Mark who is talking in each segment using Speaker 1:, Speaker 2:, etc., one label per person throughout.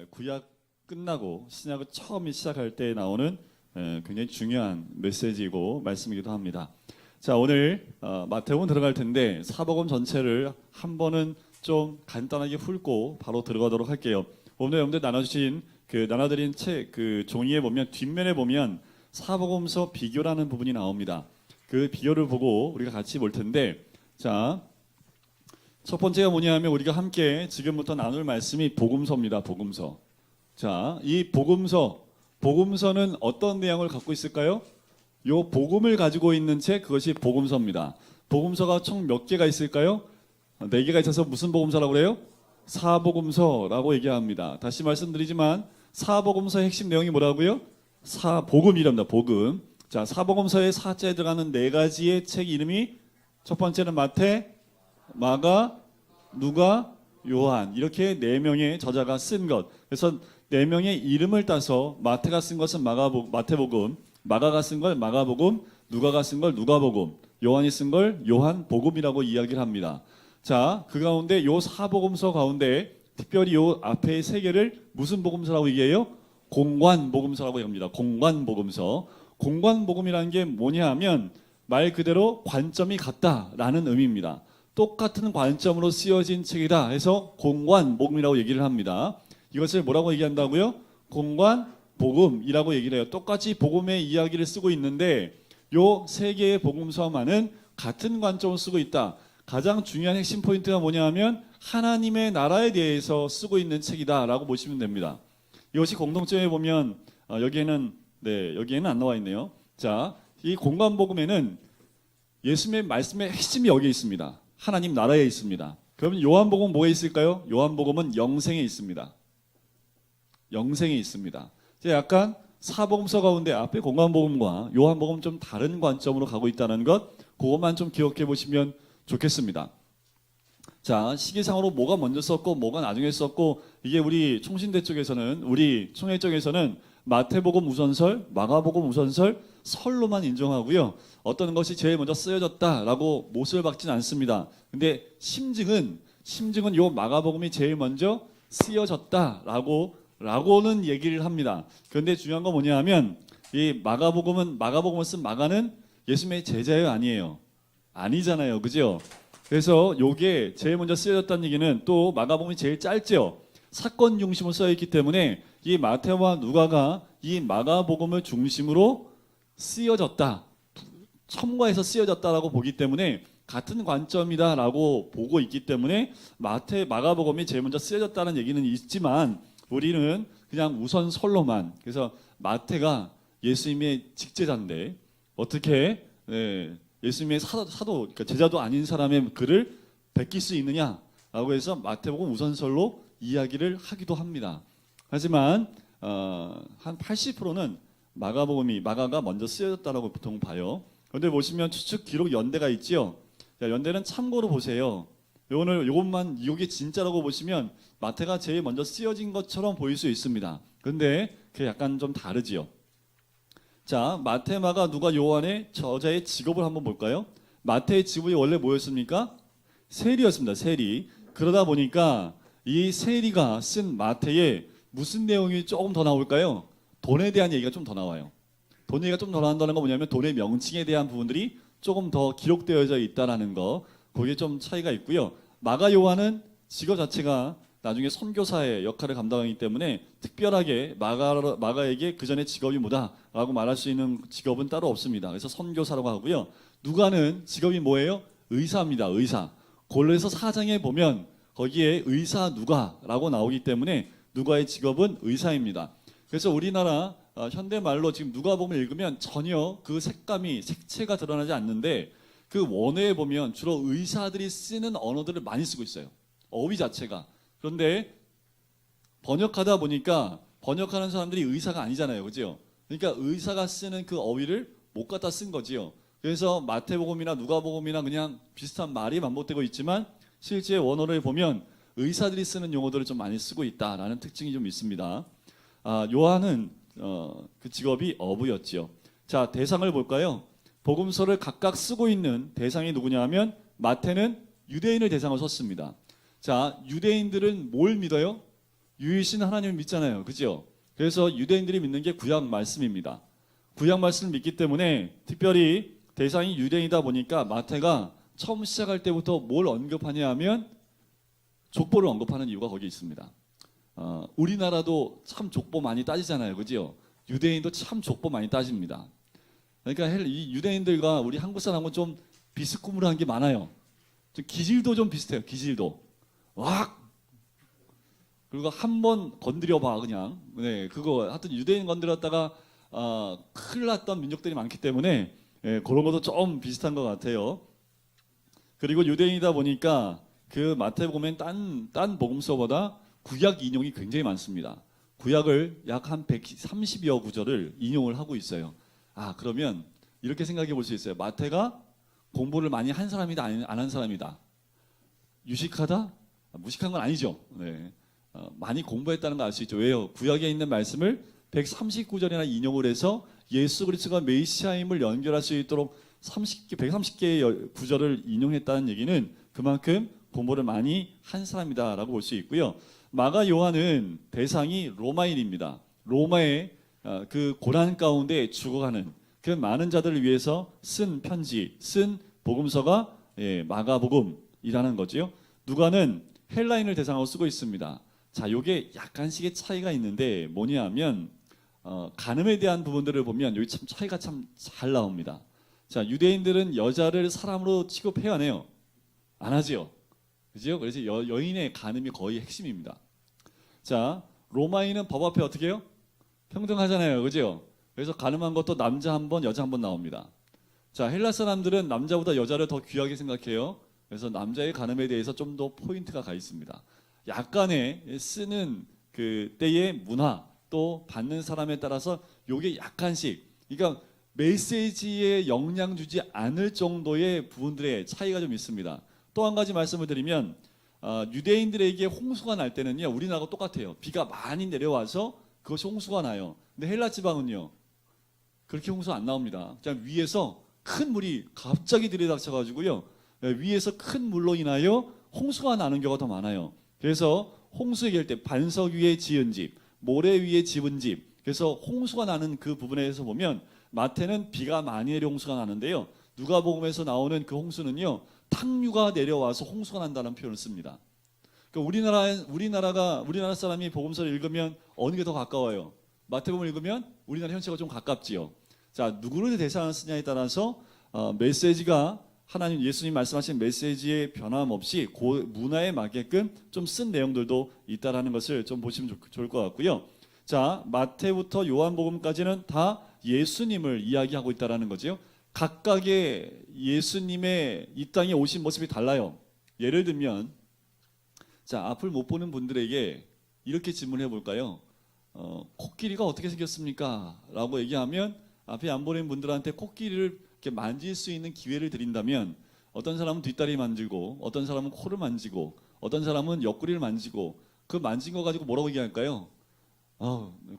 Speaker 1: 구약 끝나고 신약을 처음 시작할 때 나오는 굉장히 중요한 메시지이고 말씀이기도 합니다. 자, 오늘 마태복음 들어갈 텐데 사복음 전체를 한 번은 좀 간단하게 훑고 바로 들어가도록 할게요. 오늘 여러분들 나눠드린 책 그 종이에 보면 뒷면에 보면 사복음서 비교라는 부분이 나옵니다. 그 비교를 보고 우리가 같이 볼 텐데, 자, 첫 번째가 뭐냐면 우리가 함께 지금부터 나눌 말씀이 복음서입니다. 복음서. 자, 이 복음서는 어떤 내용을 갖고 있을까요? 요 복음을 가지고 있는 책, 그것이 복음서입니다. 복음서가 총 몇 개가 있을까요? 4개가 있어서 무슨 복음서라고 그래요? 사복음서라고 얘기합니다. 다시 말씀드리지만 사복음서의 핵심 내용이 뭐라고요? 사복음이랍니다. 복음. 자, 사복음서의 사자에 들어가는 4가지의 책 이름이 첫 번째는 마태, 마가, 누가, 요한, 이렇게 4명의 저자가 쓴 것. 그래서 4명의 이름을 따서 마태가 쓴 것은 마태복음, 마가가 쓴 걸 마가복음, 누가가 쓴 걸 누가복음, 요한이 쓴 걸 요한복음이라고 이야기를 합니다. 자, 그 가운데 요 사복음서 가운데 특별히 요 앞에 3개를 무슨 복음서라고 얘기해요? 공관복음서라고 합니다. 공관복음서. 공관복음이라는 게 뭐냐 하면 말 그대로 관점이 같다라는 의미입니다. 똑같은 관점으로 쓰여진 책이다 해서 공관복음이라고 얘기를 합니다. 이것을 뭐라고 얘기한다고요? 공관복음이라고 얘기를 해요. 똑같이 복음의 이야기를 쓰고 있는데 요 3개의 복음서만은 같은 관점을 쓰고 있다. 가장 중요한 핵심 포인트가 뭐냐 하면 하나님의 나라에 대해서 쓰고 있는 책이다라고 보시면 됩니다. 이것이 공통점에 보면 여기에는 안 나와 있네요. 자, 이 공관복음에는 예수님의 말씀의 핵심이 여기에 있습니다. 하나님 나라에 있습니다. 그러면 요한복음은 뭐에 있을까요? 요한복음은 영생에 있습니다. 영생에 있습니다. 약간 사복음서 가운데 앞에 공관복음과 요한복음 좀 다른 관점으로 가고 있다는 것, 그것만 좀 기억해 보시면 좋겠습니다. 자, 시기상으로 뭐가 먼저 썼고 뭐가 나중에 썼고, 이게 우리 총신대 쪽에서는, 우리 총회 쪽에서는 마태복음 우선설, 마가복음 우선설, 설로만 인정하고요. 어떤 것이 제일 먼저 쓰여졌다라고 못을 박지는 않습니다. 근데 심증은 요 마가복음이 제일 먼저 쓰여졌다라고는 얘기를 합니다. 그런데 중요한 건 뭐냐 하면 이 마가복음을 쓴 마가는 예수님의 제자예요, 아니에요? 아니잖아요. 그죠? 그래서 요게 제일 먼저 쓰여졌다는 얘기는 또 마가복음이 제일 짧죠. 사건 중심으로 써있기 때문에 이 마태와 누가가 이 마가복음을 중심으로 쓰여졌다, 첨가해서 쓰여졌다라고 보기 때문에 같은 관점이다라고 보고 있기 때문에 마가복음이 제일 먼저 쓰여졌다는 얘기는 있지만 우리는 그냥 우선 설로만, 그래서 마태가 예수님의 직제자인데 어떻게 예수님의 사도 그러니까 제자도 아닌 사람의 글을 베낄 수 있느냐라고 해서 마태복음 우선설로 이야기를 하기도 합니다. 하지만 한 80%는 마가가 먼저 쓰여졌다라고 보통 봐요. 그런데 보시면 추측 기록 연대가 있지요. 자, 연대는 참고로 보세요. 요게 진짜라고 보시면 마태가 제일 먼저 쓰여진 것처럼 보일 수 있습니다. 그런데 그게 약간 좀 다르지요. 자, 마태, 마가, 누가, 요한의 저자의 직업을 한번 볼까요? 마태의 직업이 원래 뭐였습니까? 세리였습니다. 세리. 그러다 보니까 이 세리가 쓴 마태에 무슨 내용이 조금 더 나올까요? 돈에 대한 얘기가 좀 더 나와요. 돈 얘기가 좀 더 나온다는 건 뭐냐면 돈의 명칭에 대한 부분들이 조금 더 기록되어져 있다라는 거, 거기에 좀 차이가 있고요. 마가, 요한은 직업 자체가 나중에 선교사의 역할을 감당하기 때문에 특별하게 마가에게 그 전에 직업이 뭐다라고 말할 수 있는 직업은 따로 없습니다. 그래서 선교사라고 하고요. 누가는 직업이 뭐예요? 의사입니다. 의사. 골로에서 4장에 보면 거기에 의사 누가라고 나오기 때문에 누가의 직업은 의사입니다. 그래서 우리나라 현대말로 지금 누가복음을 읽으면 전혀 그 색채가 드러나지 않는데 그 원어에 보면 주로 의사들이 쓰는 언어들을 많이 쓰고 있어요. 어휘 자체가. 그런데 번역하다 보니까 번역하는 사람들이 의사가 아니잖아요. 그죠? 그러니까 의사가 쓰는 그 어휘를 못 갖다 쓴 거지요. 그래서 마태복음이나 누가복음이나 그냥 비슷한 말이 반복되고 있지만 실제 원어를 보면 의사들이 쓰는 용어들을 좀 많이 쓰고 있다라는 특징이 좀 있습니다. 요한은 그 직업이 어부였지요. 자, 대상을 볼까요? 복음서를 각각 쓰고 있는 대상이 누구냐 하면 마태는 유대인을 대상으로 썼습니다. 자, 유대인들은 뭘 믿어요? 유일신 하나님을 믿잖아요. 그죠? 그래서 유대인들이 믿는 게 구약 말씀입니다. 구약 말씀을 믿기 때문에 특별히 대상이 유대인이다 보니까 마태가 처음 시작할 때부터 뭘 언급하냐 하면 족보를 언급하는 이유가 거기 있습니다. 우리나라도 참 족보 많이 따지잖아요. 그죠? 유대인도 참 족보 많이 따집니다. 그러니까 이 유대인들과 우리 한국 사람은 좀 비스꾸물한 게 많아요. 기질도 좀 비슷해요. 기질도. 와! 그리고 한번 건드려봐 그냥. 네, 그거 하여튼 유대인 건드렸다가 큰일 났던 민족들이 많기 때문에 그런 것도 좀 비슷한 것 같아요. 그리고 유대인이다 보니까 그 마태복음엔 딴 복음서보다 구약 인용이 굉장히 많습니다. 구약을 약 한 130여 구절을 인용을 하고 있어요. 그러면 이렇게 생각해 볼 수 있어요. 마태가 공부를 많이 한 사람이다, 안 한 사람이다. 유식하다? 무식한 건 아니죠. 네. 많이 공부했다는 걸 알 수 있죠. 왜요? 구약에 있는 말씀을 139절이나 인용을 해서 예수 그리스도가 메시아임을 연결할 수 있도록 130개의 구절을 인용했다는 얘기는 그만큼 공부를 많이 한 사람이다라고 볼 수 있고요. 마가 요한은 대상이 로마인입니다. 로마의 그 고난 가운데 죽어가는 그 많은 자들을 위해서 쓴 편지, 쓴 복음서가 마가복음이라는 거지요. 누가는 헬라인을 대상으로 쓰고 있습니다. 자, 요게 약간씩의 차이가 있는데 뭐냐면 간음에 대한 부분들을 보면 여기 참 차이가 참 잘 나옵니다. 자, 유대인들은 여자를 사람으로 취급해야 하네요. 안 하지요. 그죠? 그래서 여인의 간음이 거의 핵심입니다. 자, 로마인은 법 앞에 어떻게 해요? 평등하잖아요. 그죠? 그래서 간음한 것도 남자 한 번, 여자 한 번 나옵니다. 자, 헬라 사람들은 남자보다 여자를 더 귀하게 생각해요. 그래서 남자의 간음에 대해서 좀 더 포인트가 가 있습니다. 약간의 쓰는 그 때의 문화 또 받는 사람에 따라서 요게 약간씩 그러니까 메시지에 영향 주지 않을 정도의 부분들의 차이가 좀 있습니다. 또 한 가지 말씀을 드리면 유대인들에게 홍수가 날 때는요 우리나라하고 똑같아요. 비가 많이 내려와서 그것이 홍수가 나요. 근데 헬라 지방은요 그렇게 홍수 안 나옵니다. 그냥 위에서 큰 물이 갑자기 들이닥쳐가지고요 위에서 큰 물로 인하여 홍수가 나는 경우가 더 많아요. 그래서 홍수 얘기할 때 반석 위에 지은 집, 모래 위에 집은 집. 그래서 홍수가 나는 그 부분에서 보면 마태는 비가 많이 내려 홍수가 나는데요. 누가복음에서 나오는 그 홍수는요. 탕류가 내려와서 홍수가 난다는 표현을 씁니다. 그러니까 우리나라 사람이 복음서를 읽으면 어느 게 더 가까워요? 마태복음을 읽으면 우리나라 현실과 좀 가깝지요. 자, 누구를 대상을 쓰냐에 따라서 메시지가 하나님 예수님 말씀하신 메시지의 변함없이 그 문화에 맞게끔 좀 쓴 내용들도 있다라는 것을 좀 보시면 좋을 것 같고요. 자, 마태부터 요한복음까지는 다 예수님을 이야기하고 있다라는 거죠. 각각의 예수님의 이 땅에 오신 모습이 달라요. 예를 들면 자, 앞을 못 보는 분들에게 이렇게 질문해 볼까요? 코끼리가 어떻게 생겼습니까? 라고 얘기하면 앞에 안 보이는 분들한테 코끼리를 이렇게 만질 수 있는 기회를 드린다면 어떤 사람은 뒷다리 만지고 어떤 사람은 코를 만지고 어떤 사람은 옆구리를 만지고 그 만진 거 가지고 뭐라고 얘기할까요?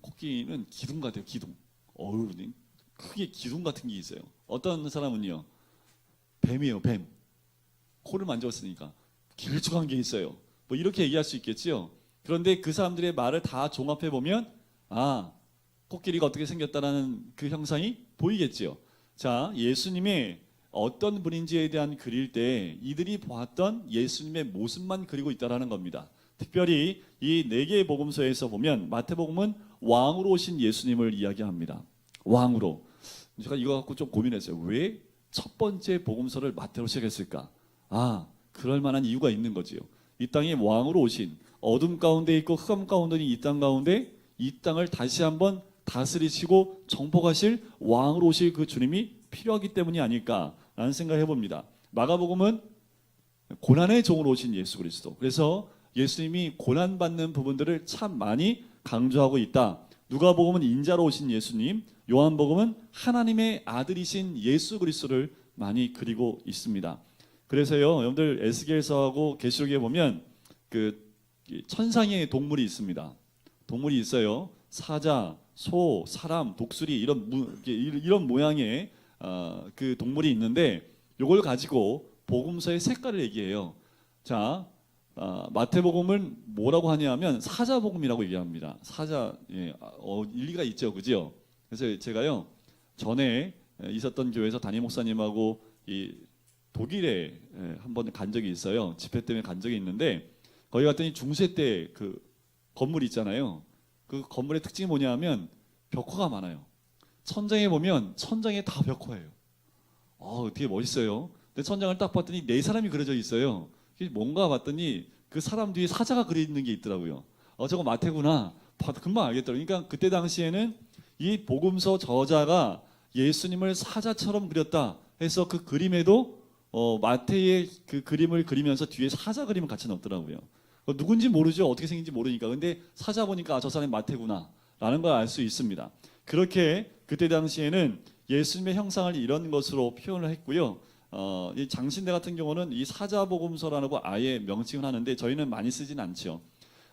Speaker 1: 코끼리는 기둥 같아요. 기둥. 크게 기둥 같은 게 있어요. 어떤 사람은요. 뱀이에요. 뱀. 코를 만져봤으니까 길쭉한 게 있어요. 뭐 이렇게 얘기할 수 있겠지요. 그런데 그 사람들의 말을 다 종합해 보면 코끼리가 어떻게 생겼다라는 그 형상이 보이겠지요. 자, 예수님의 어떤 분인지에 대한 그릴 때 이들이 보았던 예수님의 모습만 그리고 있다라는 겁니다. 특별히 이 네 개의 복음서에서 보면 마태복음은 왕으로 오신 예수님을 이야기합니다. 왕으로. 제가 이거 갖고 좀 고민했어요. 왜 첫 번째 복음서를 마태로 시작했을까? 그럴 만한 이유가 있는 거지요. 이 땅에 왕으로 오신 어둠 가운데 있고 흑암 가운데 있는 이 땅 가운데 이 땅을 다시 한번 다스리시고 정복하실 왕으로 오실 그 주님이 필요하기 때문이 아닐까라는 생각을 해봅니다. 마가복음은 고난의 종으로 오신 예수 그리스도. 그래서 예수님이 고난받는 부분들을 참 많이 강조하고 있다. 누가복음은 인자로 오신 예수님, 요한복음은 하나님의 아들이신 예수 그리스도를 많이 그리고 있습니다. 그래서요, 여러분들 에스겔서하고 계시록에 보면 그 천상의 동물이 있습니다. 동물이 있어요. 사자, 소, 사람, 독수리 이런 모양의 그 동물이 있는데 이걸 가지고 복음서의 색깔을 얘기해요. 자, 마태복음을 뭐라고 하냐면 사자복음이라고 얘기합니다. 사자, 일리가 있죠, 그죠? 그래서 제가요 전에 있었던 교회에서 담임 목사님하고 이 독일에 한번 간 적이 있어요. 집회 때문에 간 적이 있는데 거기 갔더니 중세 때 그 건물 있잖아요. 그 건물의 특징이 뭐냐면 벽화가 많아요. 천장에 보면 천장에 다 벽화예요. 되게 멋있어요. 근데 천장을 딱 봤더니 네 사람이 그려져 있어요. 뭔가 봤더니 그 사람 뒤에 사자가 그려 있는 게 있더라고요. 저거 마태구나. 봐도 금방 알겠더라고요. 그러니까 그때 당시에는 이 복음서 저자가 예수님을 사자처럼 그렸다 해서 그 그림에도 마태의 그 그림을 그리면서 뒤에 사자 그림을 같이 넣었더라고요. 누군지 모르죠. 어떻게 생긴지 모르니까. 근데 사자 보니까 저 사람이 마태구나 라는 걸 알 수 있습니다. 그렇게 그때 당시에는 예수님의 형상을 이런 것으로 표현을 했고요. 이 장신대 같은 경우는 이 사자복음서라는 거 아예 명칭을 하는데 저희는 많이 쓰진 않죠.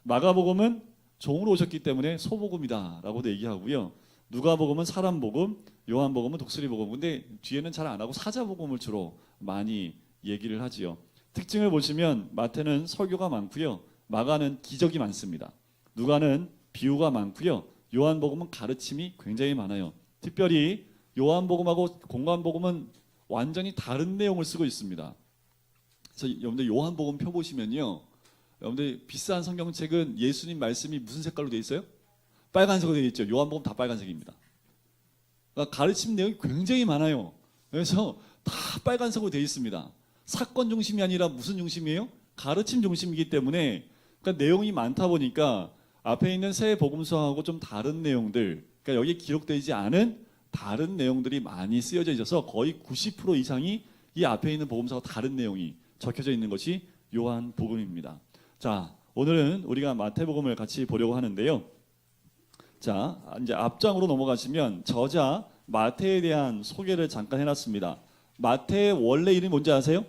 Speaker 1: 마가복음은 종으로 오셨기 때문에 소복음이다라고도 얘기하고요. 누가복음은 사람복음, 요한복음은 독수리복음. 근데 뒤에는 잘 안 하고 사자복음을 주로 많이 얘기를 하지요. 특징을 보시면 마태는 설교가 많고요. 마가는 기적이 많습니다. 누가는 비유가 많고요. 요한복음은 가르침이 굉장히 많아요. 특별히 요한복음하고 공관복음은 완전히 다른 내용을 쓰고 있습니다. 그래서 여러분들 요한복음 펴 보시면요. 여러분들 비싼 성경책은 예수님 말씀이 무슨 색깔로 되어 있어요? 빨간색으로 되어 있죠. 요한복음 다 빨간색입니다. 그러니까 가르침 내용이 굉장히 많아요. 그래서 다 빨간색으로 되어 있습니다. 사건 중심이 아니라 무슨 중심이에요? 가르침 중심이기 때문에 그러니까 내용이 많다 보니까 앞에 있는 새 복음서하고 좀 다른 내용들, 그러니까 여기에 기록되지 않은 다른 내용들이 많이 쓰여져 있어서 거의 90% 이상이 이 앞에 있는 복음서와 다른 내용이 적혀져 있는 것이 요한복음입니다. 자, 오늘은 우리가 마태복음을 같이 보려고 하는데요. 자, 이제 앞장으로 넘어가시면 저자 마태에 대한 소개를 잠깐 해놨습니다. 마태의 원래 이름이 뭔지 아세요?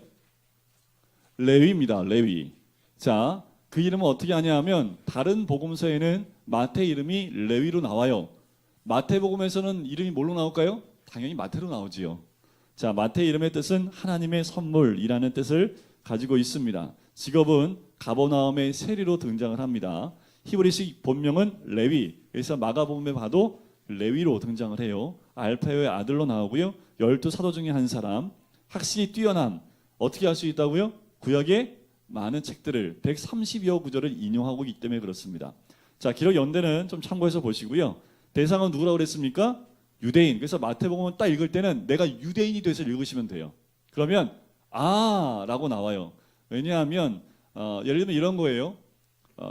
Speaker 1: 레위입니다. 레위. 자, 그 이름은 어떻게 하냐면 다른 복음서에는 마태 이름이 레위로 나와요. 마태복음에서는 이름이 뭘로 나올까요? 당연히 마태로 나오지요. 자, 마태 이름의 뜻은 하나님의 선물이라는 뜻을 가지고 있습니다. 직업은 가버나움의 세리로 등장을 합니다. 히브리식 본명은 레위. 그래서 마가복음에 봐도 레위로 등장을 해요. 알파요의 아들로 나오고요. 12사도 중에 한 사람. 확실히 뛰어남. 어떻게 할 수 있다고요? 구약의 많은 책들을 130여 구절을 인용하고 있기 때문에 그렇습니다. 자, 기록 연대는 좀 참고해서 보시고요. 대상은 누구라고 그랬습니까? 유대인. 그래서 마태복음을 딱 읽을 때는 내가 유대인이 돼서 읽으시면 돼요. 그러면 라고 나와요. 왜냐하면 예를 들면 이런 거예요.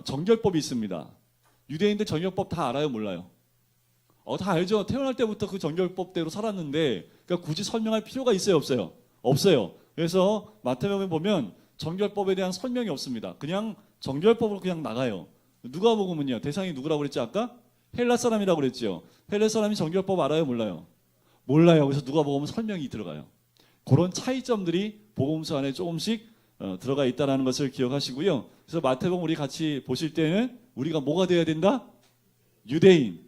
Speaker 1: 정결법이 있습니다. 유대인들 정결법 다 알아요, 몰라요? 다 알죠. 태어날 때부터 그 정결법대로 살았는데 그러니까 굳이 설명할 필요가 있어요, 없어요? 없어요. 그래서 마태복음에 보면 정결법에 대한 설명이 없습니다. 그냥 정결법으로 그냥 나가요. 누가복음은요. 대상이 누구라고 그랬지 아까? 헬라 사람이라고 그랬죠. 헬라 사람이 정결법 알아요, 몰라요? 몰라요. 그래서 누가복음은 설명이 들어가요. 그런 차이점들이 복음서 안에 조금씩 들어가 있다는 것을 기억하시고요. 그래서 마태복음 우리 같이 보실 때는 우리가 뭐가 돼야 된다? 유대인.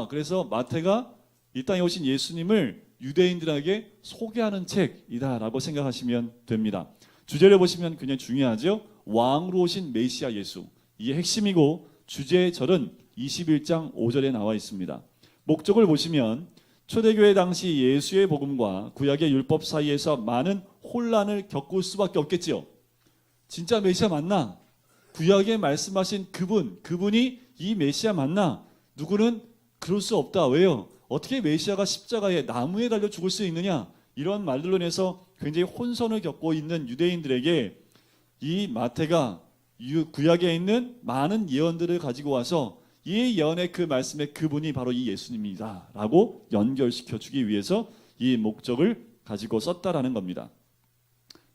Speaker 1: 그래서 마태가 이 땅에 오신 예수님을 유대인들에게 소개하는 책이다라고 생각하시면 됩니다. 주제를 보시면 굉장히 중요하죠. 왕으로 오신 메시아 예수. 이게 핵심이고 주제의 절은 21장 5절에 나와 있습니다. 목적을 보시면 초대교회 당시 예수의 복음과 구약의 율법 사이에서 많은 혼란을 겪을 수밖에 없겠지요. 진짜 메시아 맞나? 구약에 말씀하신 그분이 이 메시아 맞나? 누구는 그럴 수 없다. 왜요? 어떻게 메시아가 십자가에 나무에 달려 죽을 수 있느냐? 이런 말들로 인해서 굉장히 혼선을 겪고 있는 유대인들에게 이 마태가 구약에 있는 많은 예언들을 가지고 와서 이 예언의 그 말씀의 그분이 바로 이 예수님이다 라고 연결시켜 주기 위해서 이 목적을 가지고 썼다라는 겁니다.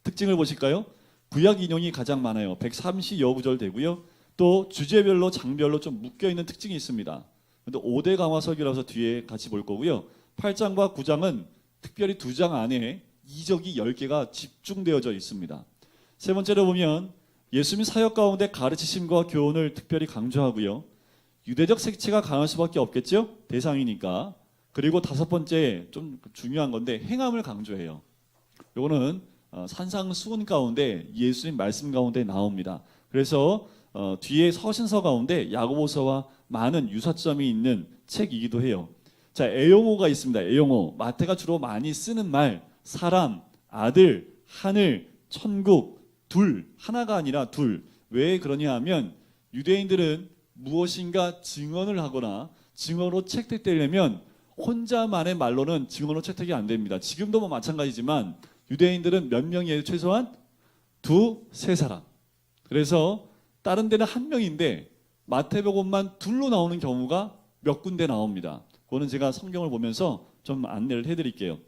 Speaker 1: 특징을 보실까요? 구약 인용이 가장 많아요. 130여 구절 되고요. 또 주제별로 장별로 좀 묶여있는 특징이 있습니다. 근데 5대 강화 설교라서 뒤에 같이 볼 거고요. 8장과 9장은 특별히 2장 안에 이적이 10개가 집중되어져 있습니다. 세 번째로 보면 예수님 사역 가운데 가르치심과 교훈을 특별히 강조하고요. 유대적 색채가 강할 수밖에 없겠죠? 대상이니까. 그리고 5번째 좀 중요한 건데 행함을 강조해요. 요거는 산상수훈 가운데 예수님 말씀 가운데 나옵니다. 그래서 뒤에 서신서 가운데 야고보서와 많은 유사점이 있는 책이기도 해요. 자, 애용어가 있습니다. 애용어. 마태가 주로 많이 쓰는 말, 사람, 아들, 하늘, 천국, 둘, 하나가 아니라 둘. 왜 그러냐 하면 유대인들은 무엇인가 증언을 하거나 증언으로 채택되려면 혼자만의 말로는 증언으로 채택이 안 됩니다. 지금도 뭐 마찬가지지만 유대인들은 몇 명이에요? 최소한 두세 사람. 그래서 다른 데는 한 명인데 마태복음만 둘로 나오는 경우가 몇 군데 나옵니다. 그거는 제가 성경을 보면서 좀 안내를 해드릴게요.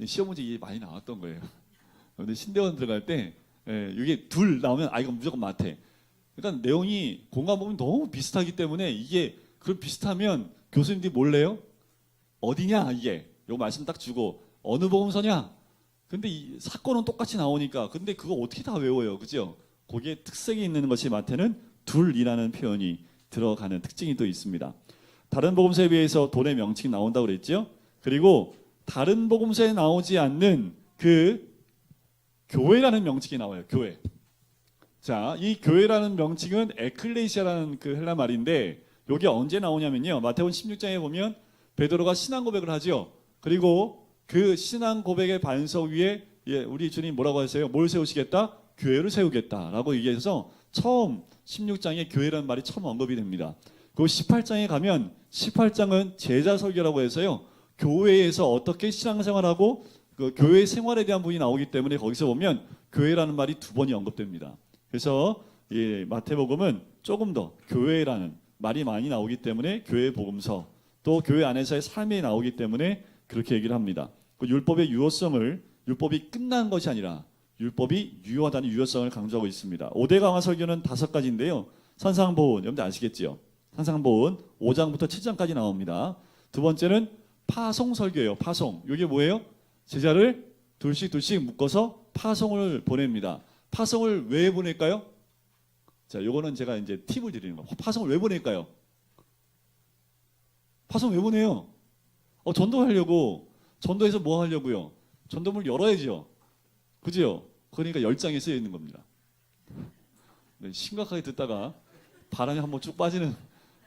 Speaker 1: 시험 문제 이게 많이 나왔던 거예요. 근데 신대원 들어갈 때 이게 둘 나오면 이건 무조건 마태. 그러니까 내용이 공간 부분이 너무 비슷하기 때문에 이게 그 비슷하면 교수님들이 몰래요? 어디냐 이게 요 말씀 딱 주고 어느 복음서냐? 근데 이 사건은 똑같이 나오니까 근데 그거 어떻게 다 외워요, 그죠? 거기에 특색이 있는 것이 마태는 둘이라는 표현이 들어가는 특징이 또 있습니다. 다른 복음서에 비해서 돈의 명칭이 나온다고 그랬죠? 그리고 다른 복음서에 나오지 않는 그 교회라는 명칭이 나와요. 교회. 자, 이 교회라는 명칭은 에클레시아라는 그 헬라 말인데 이게 언제 나오냐면요. 마태복음 16장에 보면 베드로가 신앙 고백을 하죠. 그리고 그 신앙 고백의 반석 위에 우리 주님 뭐라고 하세요? 뭘 세우시겠다? 교회를 세우겠다라고 얘기해서 처음 16장에 교회라는 말이 처음 언급이 됩니다. 그 18장에 가면 18장은 제자 설교라고 해서요. 교회에서 어떻게 신앙생활하고 그 교회 생활에 대한 부분이 나오기 때문에 거기서 보면 교회라는 말이 두 번이 언급됩니다. 그래서 이 마태복음은 조금 더 교회라는 말이 많이 나오기 때문에 교회 복음서 또 교회 안에서의 삶이 나오기 때문에 그렇게 얘기를 합니다. 그 율법의 유효성을 율법이 끝난 것이 아니라 율법이 유효하다는 유효성을 강조하고 있습니다. 5대 강화 설교는 5가지인데요. 산상보훈 여러분들 아시겠지요? 산상보훈 5장부터 7장까지 나옵니다. 두 번째는 파송 설교예요. 파송. 이게 뭐예요? 제자를 둘씩 묶어서 파송을 보냅니다. 파송을 왜 보낼까요? 자, 요거는 제가 이제 팁을 드리는 거예요. 파송을 왜 보낼까요? 파송 왜 보내요? 전도하려고. 전도해서 뭐 하려고요? 전도물 열어야죠. 그죠? 그러니까 10장에 쓰여 있는 겁니다. 네, 심각하게 듣다가 바람이 한번 쭉 빠지는.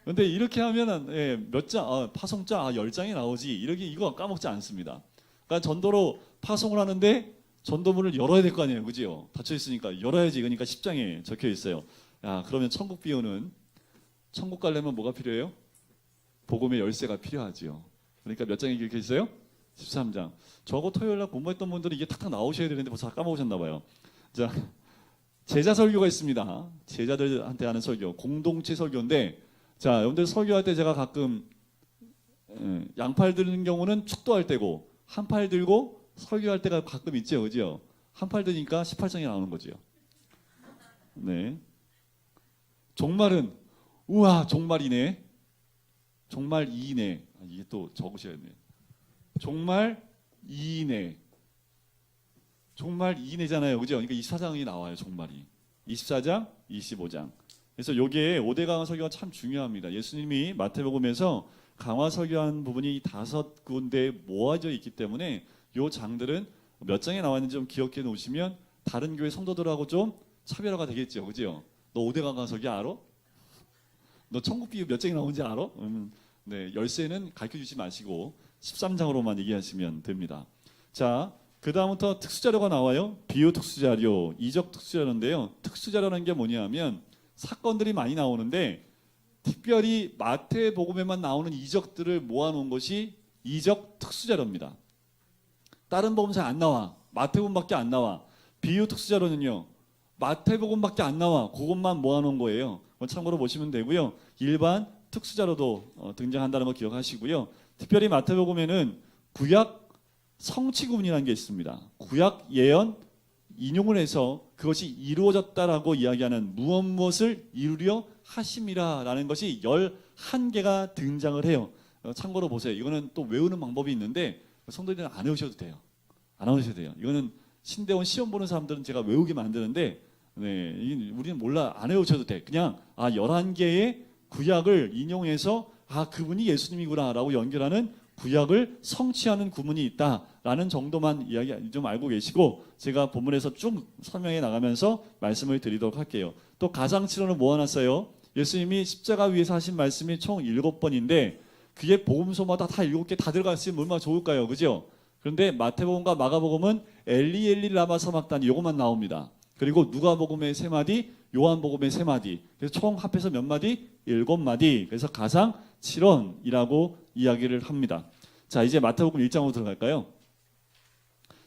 Speaker 1: 근데 이렇게 하면은 몇 장, 파송자 10장이 나오지. 이렇게 이거 까먹지 않습니다. 그러니까 전도로 파송을 하는데 전도문을 열어야 될 거 아니에요, 그죠? 닫혀 있으니까 열어야지. 그러니까 10장에 적혀 있어요. 야, 그러면 천국 비유는 천국 가려면 뭐가 필요해요? 복음의 열쇠가 필요하지요. 그러니까 몇 장에 기록해 있어요? 13장. 저거 토요일 날 공부했던 분들은 이게 탁탁 나오셔야 되는데 벌써 까먹으셨나 봐요. 자, 제자 설교가 있습니다. 제자들한테 하는 설교, 공동체 설교인데, 자, 여러분들 설교할 때 제가 가끔 양팔 드는 경우는 축도할 때고 한 팔 들고 설교할 때가 가끔 있죠, 그죠? 한 팔 드니까 18장이 나오는 거죠. 네. 종말은 우와 종말이네. 종말 이네. 이게 또 적으셔야겠네. 종말 이네. 종말 이네잖아요, 그죠? 그러니까 24장이 나와요, 종말이. 24장, 25장. 그래서 요게 5대 강화 설교가 참 중요합니다. 예수님이 마태복음에서 강화 설교한 부분이 5군데에 모아져 있기 때문에 요 장들은 몇 장에 나왔는지 좀 기억해 놓으시면 다른 교회 성도들하고 좀 차별화가 되겠죠, 그죠? 너 5대 강화 설교 알아? 너 천국 비유 몇 장이 나오는지 알아? 네, 열쇠는 가르쳐 주지 마시고 13장으로만 얘기하시면 됩니다. 자, 그 다음부터 특수자료가 나와요. 비유 특수자료, 이적 특수자료인데요. 특수자료라는 게 뭐냐면 사건들이 많이 나오는데 특별히 마태복음에만 나오는 이적들을 모아놓은 것이 이적 특수자료입니다. 다른 복음서에 안 나와. 마태복음밖에 안 나와. 비유 특수자료는요. 마태복음밖에 안 나와. 그것만 모아놓은 거예요. 참고로 보시면 되고요. 일반 특수자료도 등장한다는 거 기억하시고요. 특별히 마태복음에는 구약 성취구문이라는 게 있습니다. 구약 예언 인용을 해서 그것이 이루어졌다라고 이야기하는 무엇을 이루려 하심이라라는 것이 11개가 등장을 해요. 참고로 보세요. 이거는 또 외우는 방법이 있는데 성도들은 안 외우셔도 돼요. 안 외우셔도 돼요. 이거는 신대원 시험 보는 사람들은 제가 외우게 만드는데 우리는 몰라. 안 외우셔도 돼. 그냥 11개의 구약을 인용해서 그분이 예수님이구나 라고 연결하는 구약을 성취하는 구문이 있다라는 정도만 이야기 좀 알고 계시고 제가 본문에서 쭉 설명해 나가면서 말씀을 드리도록 할게요. 또 가상치론을 모아놨어요. 예수님이 십자가 위에서 하신 말씀이 총 7번인데 그게 복음서마다 다 7개 다 들어갔으면 얼마나 좋을까요? 그죠? 그런데 마태복음과 마가복음은 엘리 엘리 라마 사막다니 이것만 나옵니다. 그리고 누가복음의 3마디, 요한복음의 3마디. 그래서 총 합해서 몇 마디? 7마디. 그래서 가상 7원이라고 이야기를 합니다. 자, 이제 마태복음 1장으로 들어갈까요?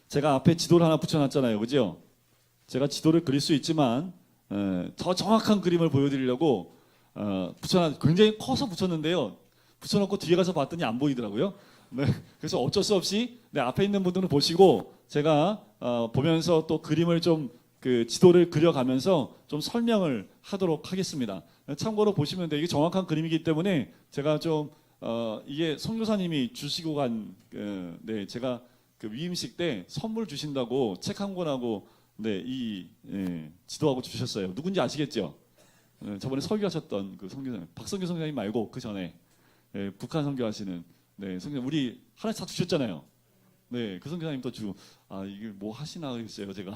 Speaker 1: 제가 앞에 지도를 하나 붙여놨잖아요. 그죠? 제가 지도를 그릴 수 있지만 더 정확한 그림을 보여드리려고 굉장히 커서 붙였는데요. 붙여놓고 뒤에 가서 봤더니 안 보이더라고요. 네, 그래서 어쩔 수 없이 앞에 있는 분들은 보시고 제가 보면서 또 그림을 좀 그 지도를 그려가면서 좀 설명을 하도록 하겠습니다. 참고로 보시면 돼요. 이게 정확한 그림이기 때문에 제가 좀 이게 선교사님이 주시고 간 네, 제가 그 위임식 때 선물 주신다고 책 한 권하고 네, 이 지도하고 주셨어요. 누군지 아시겠죠? 저번에 설교하셨던 그 선교사님 박성규 선교사님 말고 그 전에 북한 선교하시는 네, 선교사님 우리 하나씩 다 주셨잖아요. 네, 그 선교사님도 이게 뭐 하시나 그랬어요, 제가.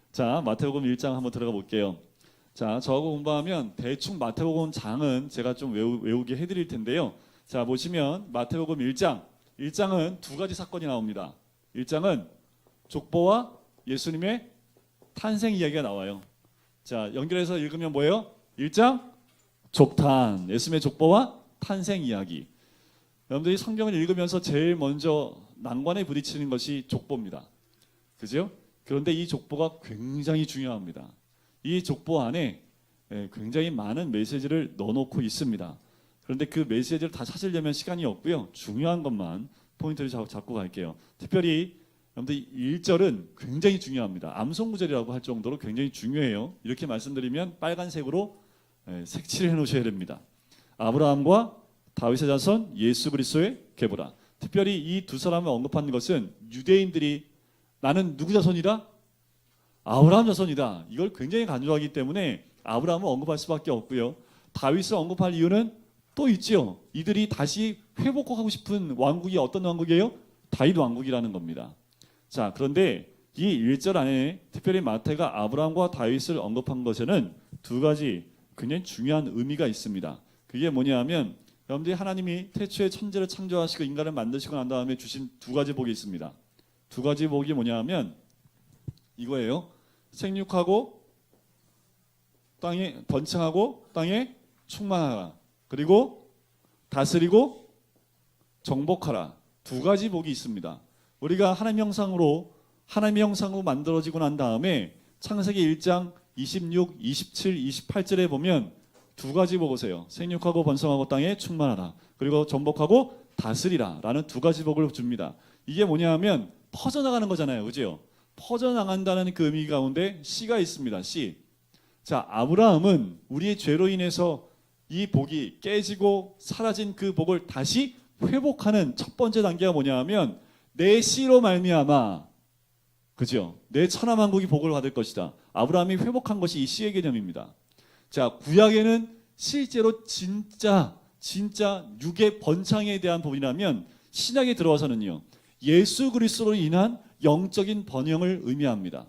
Speaker 1: 자, 마태복음 1장 한번 들어가 볼게요. 자, 저하고 공부하면 대충 마태복음 장은 제가 좀 외우게 해드릴 텐데요. 자, 보시면 마태복음 1장은 두 가지 사건이 나옵니다. 1장은 족보와 예수님의 탄생 이야기가 나와요. 자, 연결해서 읽으면 뭐예요? 1장 족탄, 예수님의 족보와 탄생 이야기. 여러분들이 성경을 읽으면서 제일 먼저 난관에 부딪히는 것이 족보입니다. 그죠? 그런데 이 족보가 굉장히 중요합니다. 이 족보 안에 굉장히 많은 메시지를 넣어놓고 있습니다. 그런데 그 메시지를 다 찾으려면 시간이 없고요. 중요한 것만 포인트를 잡고 갈게요. 특별히 여러분들 1절은 굉장히 중요합니다. 암송구절이라고 할 정도로 굉장히 중요해요. 이렇게 말씀드리면 빨간색으로 색칠해 놓으셔야 됩니다. 아브라함과 다윗의 자손 예수 그리스도의 계보라. 특별히 이 두 사람을 언급하는 것은 유대인들이 나는 누구 자손이다? 아브라함 자손이다. 이걸 굉장히 강조하기 때문에 아브라함을 언급할 수밖에 없고요. 다윗을 언급할 이유는 또 있죠. 이들이 다시 회복하고 싶은 왕국이 어떤 왕국이에요? 다윗 왕국이라는 겁니다. 자, 그런데 이 1절 안에 특별히 마태가 아브라함과 다윗을 언급한 것에는 두 가지 굉장히 중요한 의미가 있습니다. 그게 뭐냐면 여러분들이 하나님이 태초에 천지를 창조하시고 인간을 만드시고 난 다음에 주신 두 가지 복이 있습니다. 두 가지 복이 뭐냐면 이거예요. 생육하고 땅에 번창하고 땅에 충만하라. 그리고 다스리고 정복하라. 두 가지 복이 있습니다. 우리가 하나님의 형상으로 만들어지고 난 다음에 창세기 1장 26, 27, 28절에 보면 두 가지 복 보세요. 생육하고 번성하고 땅에 충만하라. 그리고 정복하고 다스리라 라는 두 가지 복을 줍니다. 이게 뭐냐면 퍼져나가는 거잖아요. 그죠? 퍼져나간다는 그 의미 가운데 씨가 있습니다. 씨. 자, 아브라함은 우리의 죄로 인해서 이 복이 깨지고 사라진 그 복을 다시 회복하는 첫 번째 단계가 뭐냐 하면 내 씨로 말미암아, 그죠? 내 천하만국이 복을 받을 것이다. 아브라함이 회복한 것이 이 씨의 개념입니다. 자, 구약에는 실제로 진짜 육의 번창에 대한 부분이라면 신약에 들어와서는요. 예수 그리스도로 인한 영적인 번영을 의미합니다.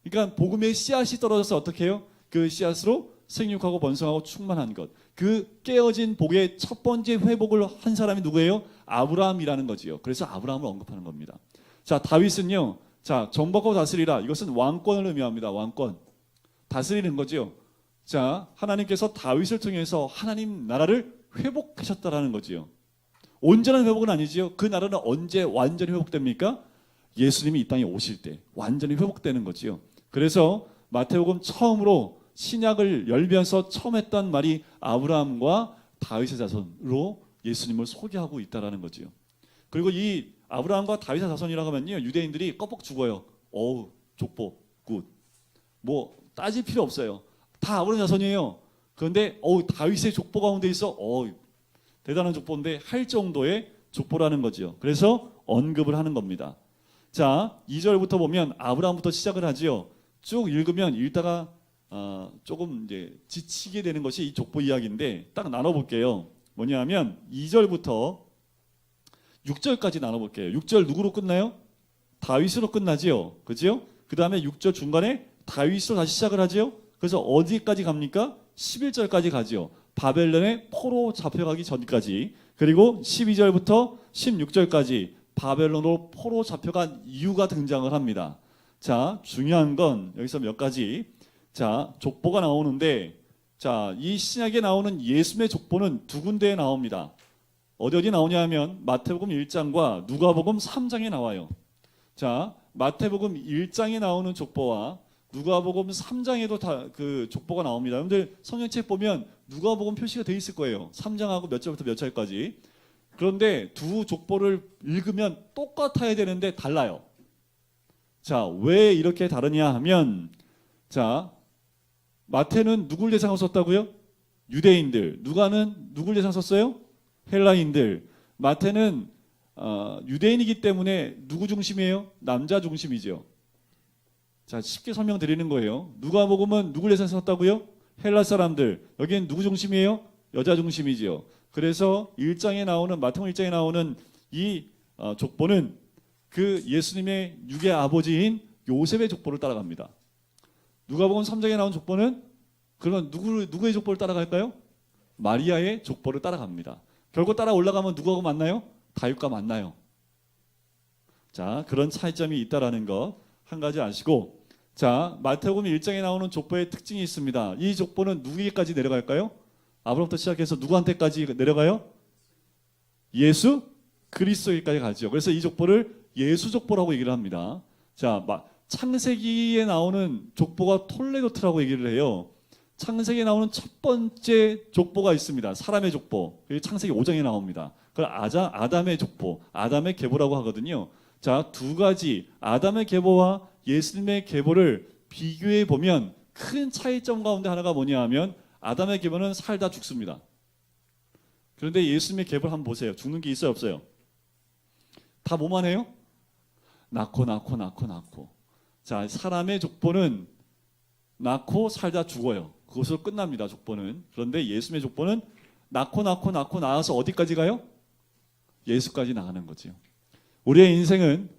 Speaker 1: 그러니까 복음의 씨앗이 떨어져서 어떻게 해요? 그 씨앗으로 생육하고 번성하고 충만한 것. 그 깨어진 복의 첫 번째 회복을 한 사람이 누구예요? 아브라함이라는 거지요. 그래서 아브라함을 언급하는 겁니다. 자, 다윗은요. 자, 정복하고 다스리라. 이것은 왕권을 의미합니다. 왕권. 다스리는 거지요. 자, 하나님께서 다윗을 통해서 하나님 나라를 회복하셨다라는 거지요. 온전한 회복은 아니지요. 그 나라는 언제 완전히 회복됩니까? 예수님이 이 땅에 오실 때 완전히 회복되는 거지요. 그래서 마태복음 처음으로 신약을 열면서 처음 했던 말이 아브라함과 다윗의 자손으로 예수님을 소개하고 있다라는 거지요. 그리고 이 아브라함과 다윗의 자손이라고 하면요, 유대인들이 껍벅 죽어요. 어우, 족보, 굿. 뭐 따질 필요 없어요. 다 아브라함 자손이에요. 그런데 다윗의 족보 가운데 있어. 대단한 족보인데 할 정도의 족보라는 거지요. 그래서 언급을 하는 겁니다. 자, 2절부터 보면 아브라함부터 시작을 하지요. 쭉 읽다가 조금 이제 지치게 되는 것이 이 족보 이야기인데 딱 나눠볼게요. 뭐냐면 2절부터 6절까지 나눠볼게요. 6절 누구로 끝나요? 다윗으로 끝나지요. 그죠? 그 다음에 6절 중간에 다윗으로 다시 시작을 하지요. 그래서 어디까지 갑니까? 11절까지 가지요. 바벨론의 포로 잡혀가기 전까지. 그리고 12절부터 16절까지 바벨론으로 포로 잡혀간 이유가 등장을 합니다. 자, 중요한 건 여기서 몇 가지. 자, 족보가 나오는데, 자, 이 신약에 나오는 예수의 족보는 두 군데에 나옵니다. 어디 나오냐 하면 마태복음 1장과 누가복음 3장에 나와요. 자, 마태복음 1장에 나오는 족보와 누가복음 3장에도 다 그 족보가 나옵니다. 여러분들 성경책 보면 누가복음 표시가 돼 있을 거예요. 3장하고 몇 절부터 몇 절까지. 그런데 두 족보를 읽으면 똑같아야 되는데 달라요. 자, 왜 이렇게 다르냐 하면, 자, 마태는 누굴 대상으로 썼다고요? 유대인들. 누가는 누굴 대상으로 썼어요? 헬라인들. 마태는 유대인이기 때문에 누구 중심이에요? 남자 중심이죠. 자, 쉽게 설명드리는 거예요. 누가복음은 누굴 대상으로 썼다고요? 헬라 사람들. 여기는 누구 중심이에요? 여자 중심이지요. 그래서 1장에 나오는 마태복음 1장에 나오는 이 족보는 그 예수님의 육의 아버지인 요셉의 족보를 따라갑니다. 누가복음 3장에 나온 족보는 그러면 누구의 족보를 따라갈까요? 마리아의 족보를 따라갑니다. 결국 따라 올라가면 누구하고 만나요? 다윗과 만나요. 자, 그런 차이점이 있다라는 거 한 가지 아시고, 자, 마태복음 1장에 나오는 족보의 특징이 있습니다. 이 족보는 누구에게까지 내려갈까요? 아브라함부터 시작해서 누구한테까지 내려가요? 예수 그리스도에게까지 가죠. 그래서 이 족보를 예수 족보라고 얘기를 합니다. 자, 창세기에 나오는 족보가 톨레도트라고 얘기를 해요. 창세기에 나오는 첫 번째 족보가 있습니다. 사람의 족보. 그게 창세기 5장에 나옵니다. 그걸 아담의 족보, 아담의 계보라고 하거든요. 자, 두 가지 아담의 계보와 예수님의 계보를 비교해 보면 큰 차이점 가운데 하나가 뭐냐 하면 아담의 계보는 살다 죽습니다. 그런데 예수님의 계보를 한번 보세요. 죽는 게 있어요, 없어요? 다 뭐만 해요? 낳고. 자, 사람의 족보는 낳고 살다 죽어요. 그것으로 끝납니다, 족보는. 그런데 예수님의 족보는 낳고 나와서 어디까지 가요? 예수까지 나가는 거죠. 우리의 인생은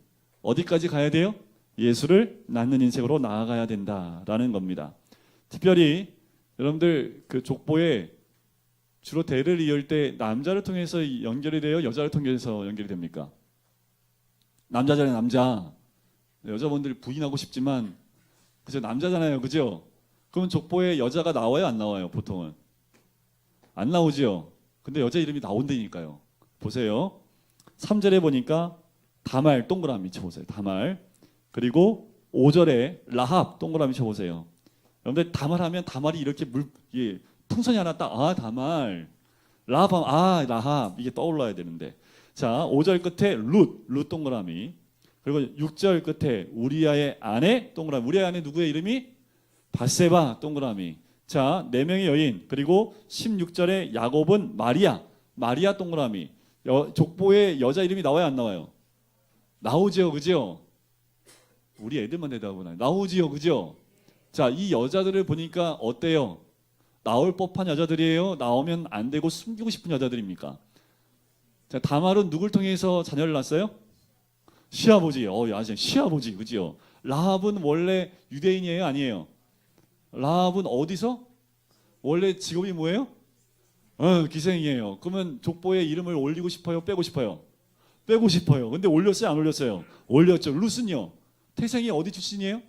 Speaker 1: 어디까지 가야 돼요? 예수를 낳는 인생으로 나아가야 된다라는 겁니다. 특별히 여러분들 그 족보에 주로 대를 이을 때 남자를 통해서 연결이 돼요? 여자를 통해서 연결이 됩니까? 남자잖아요, 남자. 여자분들이 부인하고 싶지만 그죠, 남자잖아요, 그죠? 그럼 족보에 여자가 나와요, 안 나와요? 보통은 안 나오죠. 근데 여자 이름이 나온다니까요. 보세요. 3절에 보니까 다말 동그라미 쳐보세요. 다말. 그리고 5절에 라합 동그라미 쳐보세요. 여러분들 다말하면 다말이 이렇게 풍선이 하나 딱, 다말. 라합 하면 라합 이게 떠올라야 되는데, 자, 5절 끝에 룻 동그라미. 그리고 6절 끝에 우리아의 아내 동그라미. 우리아의 아내 누구의 이름이? 바세바 동그라미. 자, 4명의 여인. 그리고 16절에 야곱은 마리아 동그라미. 족보에 여자 이름이 나와요, 안 나와요? 나오죠, 그죠? 우리 애들만 대답하나 나오지요, 그죠? 자, 이 여자들을 보니까 어때요? 나올 법한 여자들이에요? 나오면 안 되고 숨기고 싶은 여자들입니까? 자, 다말은 누굴 통해서 자녀를 낳았어요? 시아버지. 시아버지, 그죠? 라합은 원래 유대인이에요, 아니에요? 라합은 어디서? 원래 직업이 뭐예요? 기생이에요. 그러면 족보에 이름을 올리고 싶어요, 빼고 싶어요? 빼고 싶어요. 근데 올렸어요, 안 올렸어요? 올렸죠. 룻은요? 태생이 어디 출신이에요?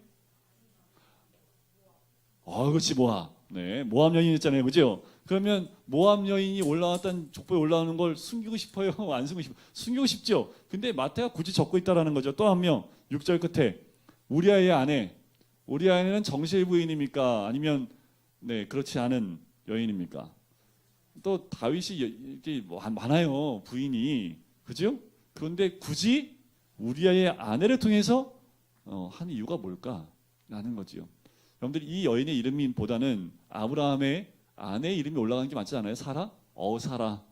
Speaker 1: 그렇지, 모압. 네, 모압 여인이었잖아요, 그죠? 그러면 모압 여인이 올라왔던 족보에 올라오는 걸 숨기고 싶어요, 안 숨기고 싶어요? 숨기고 싶죠. 근데 마태가 굳이 적고 있다라는 거죠. 또 한 명, 6절 끝에 우리아의 아내. 우리아의 는 정실 부인입니까? 아니면 그렇지 않은 여인입니까? 또 다윗이 이렇게 많아요, 부인이, 그죠? 그런데 굳이 우리아의 아내를 통해서 한 이유가 뭘까라는 거지요. 여러분들 이 여인의 이름보다는 아브라함의 아내의 이름이 올라가는 게 맞지 않아요? 사라? 사라.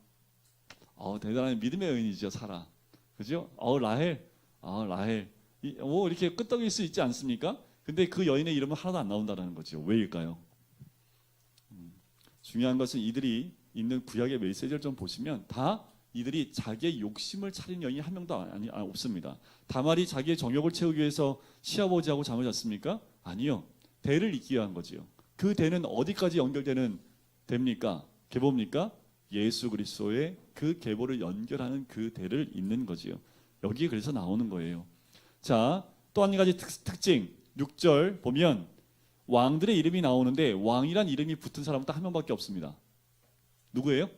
Speaker 1: 대단한 믿음의 여인이죠, 사라. 그죠? 라헬. 라헬. 이렇게 끄떡일 수 있지 않습니까? 근데 그 여인의 이름은 하나도 안 나온다는 거죠. 왜일까요? 중요한 것은 이들이 있는 구약의 메시지를 좀 보시면 다 이들이 자기의 욕심을 차린 여인이 한 명도 없습니다. 다말이 자기의 정욕을 채우기 위해서 시아버지하고 잠을 잤습니까? 아니요. 대를 잇기 위한 거지요. 그 대는 어디까지 연결되는 대입니까? 계보입니까? 예수 그리스도의 그 계보를 연결하는 그 대를 잇는 거지요. 여기에 그래서 나오는 거예요. 자, 또 한 가지 특징 6절 보면 왕들의 이름이 나오는데 왕이란 이름이 붙은 사람은 딱 한 명밖에 없습니다. 누구예요?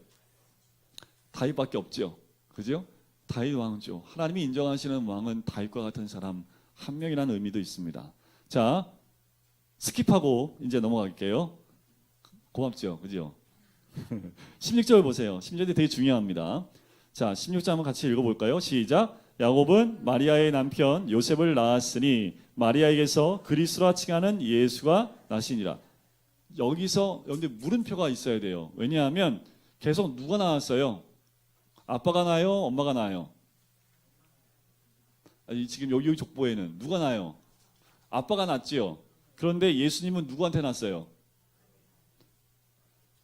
Speaker 1: 다윗밖에 없죠. 그죠? 다윗 왕이죠. 하나님이 인정하시는 왕은 다윗과 같은 사람 한 명이라는 의미도 있습니다. 자, 스킵하고 이제 넘어갈게요. 고맙죠. 그죠? 16절 보세요. 16절이 되게 중요합니다. 자, 16절 한번 같이 읽어볼까요? 시작. 야곱은 마리아의 남편 요셉을 낳았으니 마리아에게서 그리스도라 칭하는 예수가 나시니라. 여기서 여기 물음표가 있어야 돼요. 왜냐하면 계속 누가 나왔어요? 아빠가 나요? 엄마가 나요? 아니, 지금 여기 족보에는 누가 나요? 아빠가 났지요. 그런데 예수님은 누구한테 났어요?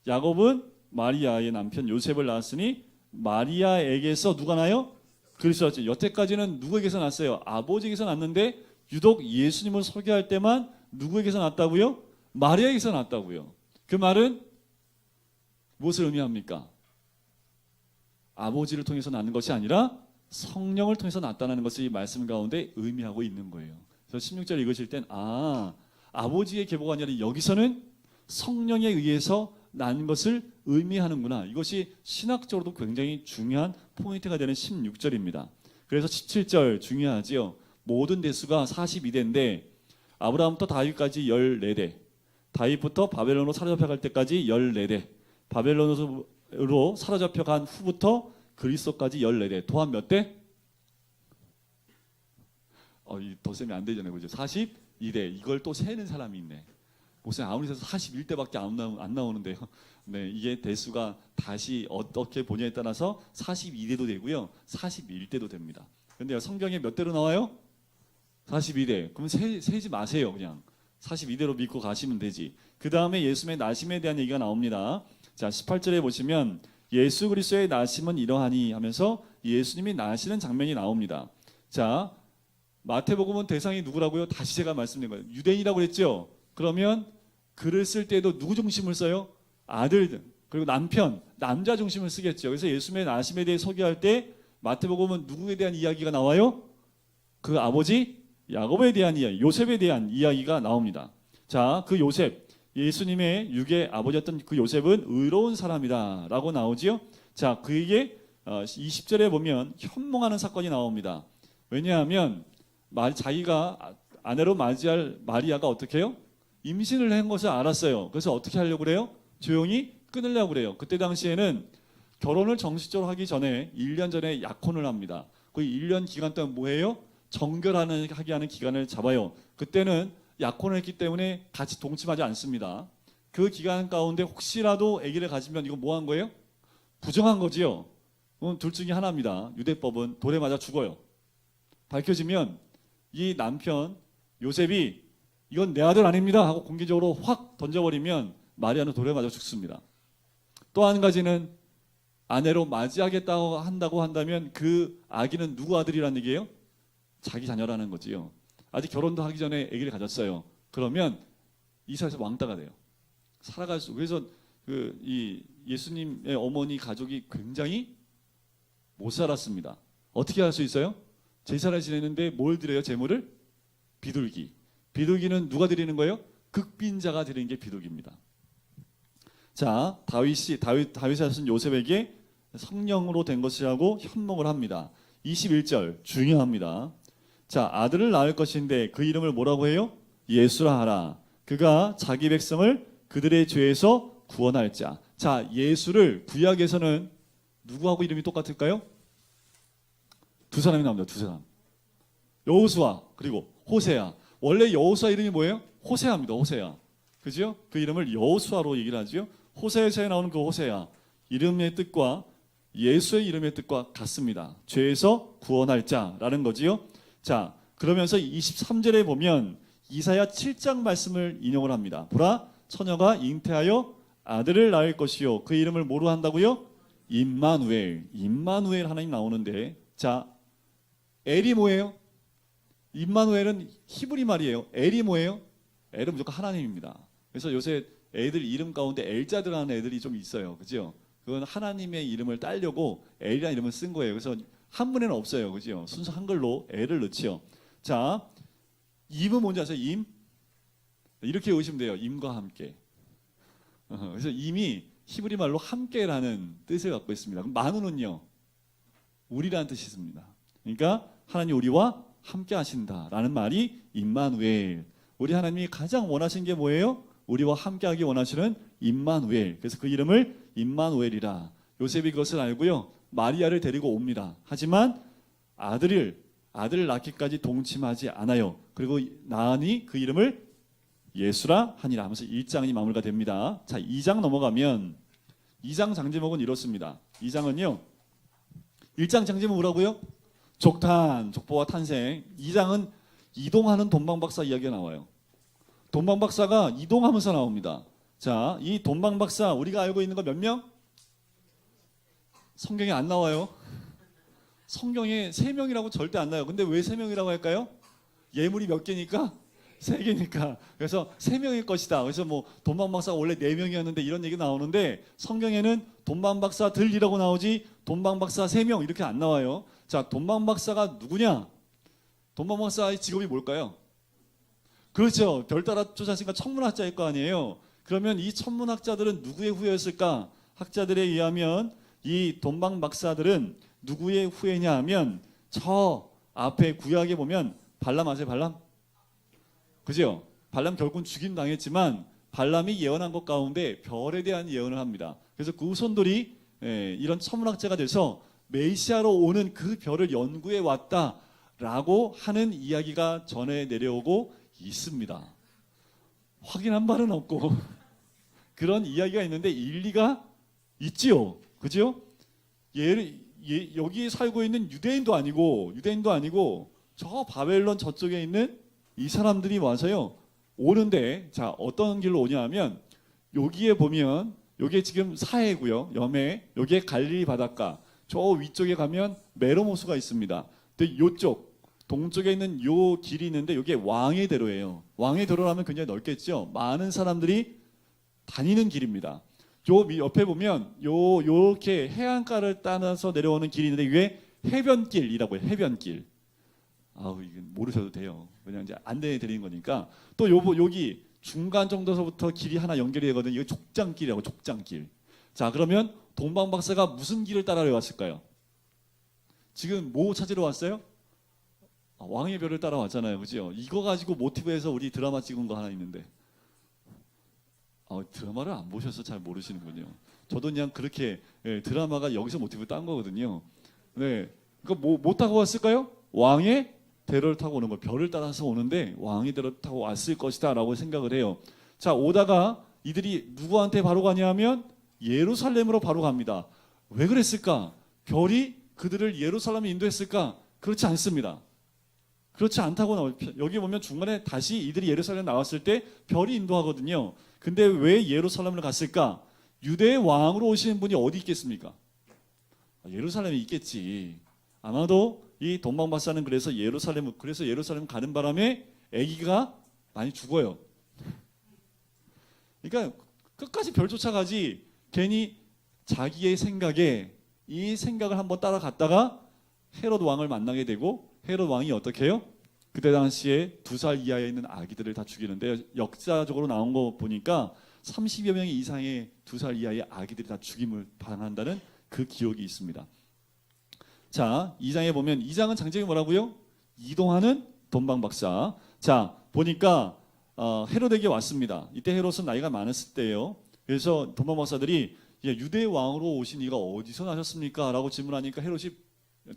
Speaker 1: 야곱은 마리아의 남편 요셉을 낳았으니 마리아에게서 누가 나요? 그리스도죠. 여태까지는 누구에게서 났어요? 아버지에게서 났는데 유독 예수님을 소개할 때만 누구에게서 났다고요? 마리아에게서 났다고요. 그 말은 무엇을 의미합니까? 아버지를 통해서 낳는 것이 아니라 성령을 통해서 났다는 것을 이 말씀 가운데 의미하고 있는 거예요. 그래서 16절 읽으실 땐 아버지의 계보가 아니라 여기서는 성령에 의해서 난 것을 의미하는구나. 이것이 신학적으로도 굉장히 중요한 포인트가 되는 16절입니다. 그래서 17절 중요하지요. 모든 대수가 42대인데 아브라함부터 다윗까지 14대, 다윗부터 바벨론으로 사로잡혀갈 때까지 14대, 바벨론으로 사로잡혀간 후부터 그리스도까지 14대, 또한 몇 대? 더 세면 안 되잖아요. 그죠? 42대. 이걸 또 세는 사람이 있네. 목사님 아무리 해서 41대밖에 안 나오는데요. 네, 이게 대수가 다시 어떻게 보냐에 따라서 42대도 되고요. 41대도 됩니다. 근데 성경에 몇 대로 나와요? 42대. 그럼 세지 마세요. 그냥 42대로 믿고 가시면 되지. 그 다음에 예수님의 나심에 대한 얘기가 나옵니다. 자, 18절에 보시면 예수 그리스도의 나심은 이러하니 하면서 예수님이 나시는 장면이 나옵니다. 자, 마태복음은 대상이 누구라고요? 다시 제가 말씀드린 거예요. 유대인이라고 그랬죠. 그러면 글을 쓸 때도 누구 중심을 써요? 아들 그리고 남편, 남자 중심을 쓰겠죠. 그래서 예수님의 나심에 대해 소개할 때 마태복음은 누구에 대한 이야기가 나와요? 그 아버지 야곱에 대한 이야기, 요셉에 대한 이야기가 나옵니다. 자, 그 요셉, 예수님의 육의 아버지였던 그 요셉은 의로운 사람이다라고 나오지요. 자, 그에게 20절에 보면 현몽하는 사건이 나옵니다. 왜냐하면 자기가 아내로 맞이할 마리아가 어떻게 해요? 임신을 한 것을 알았어요. 그래서 어떻게 하려고 그래요? 조용히 끊으려고 그래요. 그때 당시에는 결혼을 정식적으로 하기 전에 1년 전에 약혼을 합니다. 그 1년 기간 동안 뭐해요? 정결하게 하는 기간을 잡아요. 그때는 약혼을 했기 때문에 같이 동침하지 않습니다. 그 기간 가운데 혹시라도 아기를 가지면 이거 뭐 한 거예요? 부정한 거지요. 둘 중에 하나입니다. 유대법은 돌에 맞아 죽어요. 밝혀지면 이 남편 요셉이 이건 내 아들 아닙니다 하고 공개적으로 확 던져버리면 마리아는 돌에 맞아 죽습니다. 또 한 가지는 아내로 맞이하겠다고 한다면 그 아기는 누구 아들이라는 얘기예요? 자기 자녀라는 거지요. 아직 결혼도 하기 전에 아기를 가졌어요. 그러면 이스라엘에서 왕따가 돼요. 살아갈 수. 그래서 이 예수님의 어머니 가족이 굉장히 못 살았습니다. 어떻게 할 수 있어요? 제사를 지내는데 뭘 드려요? 제물을? 비둘기. 비둘기는 누가 드리는 거예요? 극빈자가 드리는 게 비둘기입니다. 자, 다윗이 하신 요셉에게 성령으로 된 것이라고 현몽을 합니다. 21절 중요합니다. 자, 아들을 낳을 것인데 그 이름을 뭐라고 해요? 예수라 하라. 그가 자기 백성을 그들의 죄에서 구원할 자. 자, 예수를 구약에서는 누구하고 이름이 똑같을까요? 두 사람이 나옵니다. 두 사람. 여호수아 그리고 호세아. 원래 여호수아 이름이 뭐예요? 호세아입니다. 호세아. 그죠? 그 이름을 여호수아로 얘기를 하죠. 호세아서에 나오는 그 호세아. 이름의 뜻과 예수의 이름의 뜻과 같습니다. 죄에서 구원할 자라는 거지요. 자, 그러면서 23절에 보면 이사야 7장 말씀을 인용을 합니다. 보라, 처녀가 잉태하여 아들을 낳을 것이요. 그 이름을 뭐로 한다고요? 임마누엘 하나님 나오는데, 자, 엘이 뭐예요? 임마누엘은 히브리 말이에요. 엘이 뭐예요? 엘은 무조건 하나님입니다. 그래서 요새 애들 이름 가운데 엘자드라는 애들이 좀 있어요. 그죠? 그건 하나님의 이름을 따려고 엘이라는 이름을 쓴 거예요. 그래서 한문에는 없어요. 그죠? 순수 한글로 엘을 넣지요. 자, 임은 뭔지 아세요? 임? 이렇게 외우시면 돼요. 임과 함께. 그래서 임이 히브리 말로 함께라는 뜻을 갖고 있습니다. 그럼 마누는요? 우리라는 뜻이 있습니다. 그러니까 하나님 우리와 함께 하신다라는 말이 임마누엘. 우리 하나님이 가장 원하신 게 뭐예요? 우리와 함께하기 원하시는 임마누엘. 그래서 그 이름을 임마누엘이라. 요셉이 그것을 알고요, 마리아를 데리고 옵니다. 하지만 아들을 낳기까지 동침하지 않아요. 그리고 낳으니 그 이름을 예수라 하니라 하면서 1장이 마무리가 됩니다. 자, 2장 넘어가면 2장 장제목은 이렇습니다. 2장은요, 1장 장제목 뭐라고요? 족탄, 족보와 탄생. 2장은 이동하는 돈방박사 이야기가 나와요. 돈방박사가 이동하면서 나옵니다. 자, 이 돈방박사 우리가 알고 있는 거 몇 명? 성경에 안 나와요. 성경에 3명이라고 절대 안 나와요. 근데 왜 3명이라고 할까요? 예물이 몇 개니까? 3개니까. 그래서 3명일 것이다. 그래서 뭐 돈방박사가 원래 4명이었는데 이런 얘기 나오는데, 성경에는 돈방박사들이라고 나오지 돈방박사 3명 이렇게 안 나와요. 자, 돈방박사가 누구냐? 돈방박사의 직업이 뭘까요? 그렇죠. 별 따라 쫓아으니까 천문학자일 거 아니에요. 그러면 이 천문학자들은 누구의 후예였을까? 학자들에 의하면 이 돈방박사들은 누구의 후예냐 하면, 저 앞에 구약에 보면 발람 아세요? 발람? 그죠? 발람 결국은 죽임 당했지만 발람이 예언한 것 가운데 별에 대한 예언을 합니다. 그래서 그 후손들이 이런 천문학자가 돼서 메시아로 오는 그 별을 연구해 왔다라고 하는 이야기가 전해 내려오고 있습니다. 확인한 바는 없고 그런 이야기가 있는데 일리가 있지요. 그죠? 여기에 살고 있는 유대인도 아니고 저 바벨론 저쪽에 있는 이 사람들이 와서요, 오는데, 자, 어떤 길로 오냐 하면, 여기에 보면 여기에 지금 사해고요, 염해, 여기에 갈릴리 바닷가, 저 위쪽에 가면 메로모스가 있습니다. 근데 이쪽 동쪽에 있는 요 길이 있는데 이게 왕의 대로예요. 왕의 대로라면 굉장히 넓겠죠. 많은 사람들이 다니는 길입니다. 요 옆에 보면 요렇게 해안가를 따라서 내려오는 길이 있는데 이게 해변길이라고 해요. 해변길. 아우, 이건 모르셔도 돼요. 그냥 이제 안내해 드리는 거니까. 또 여기 중간 정도서부터 길이 하나 연결이 되거든요. 이거 족장길이라고, 족장길. 자, 그러면 돈방박사가 무슨 길을 따라려 왔을까요? 지금 뭐 찾으러 왔어요? 왕의 별을 따라왔잖아요. 그죠? 이거 가지고 모티브해서 우리 드라마 찍은 거 하나 있는데. 드라마를 안 보셔서 잘 모르시는군요. 저도 그냥 그렇게, 드라마가 여기서 모티브 딴 거거든요. 네. 그러니까 뭐 타고 왔을까요? 왕의 대로를 타고 오는 거예요. 별을 따라서 오는데 왕의 대로를 타고 왔을 것이다 라고 생각을 해요. 자, 오다가 이들이 누구한테 바로 가냐 하면 예루살렘으로 바로 갑니다. 왜 그랬을까? 별이 그들을 예루살렘에 인도했을까? 그렇지 않습니다. 그렇지 않다고 여기 보면 중간에 다시 이들이 예루살렘에 나왔을 때 별이 인도하거든요. 근데 왜 예루살렘을 갔을까? 유대의 왕으로 오시는 분이 어디 있겠습니까? 예루살렘에 있겠지. 아마도 이 돈방박사는 그래서 예루살렘 가는 바람에 아기가 많이 죽어요. 그러니까 끝까지 별 쫓아가지 괜히 자기의 생각에 이 생각을 한번 따라갔다가 헤롯 왕을 만나게 되고, 헤롯 왕이 어떻게 해요? 그때 당시에 2살 이하에 있는 아기들을 다 죽이는데, 역사적으로 나온 거 보니까 30여 명 이상의 2살 이하의 아기들이 다 죽임을 당한다는 그 기록이 있습니다. 자, 2장에 보면 2장은 장제목이 뭐라고요? 이동하는 돈방박사. 자, 보니까 헤롯에게 왔습니다. 이때 헤롯은 나이가 많았을 때예요. 그래서 돈방박사들이 유대 왕으로 오신 이가 어디서 나셨습니까? 라고 질문하니까 헤롯이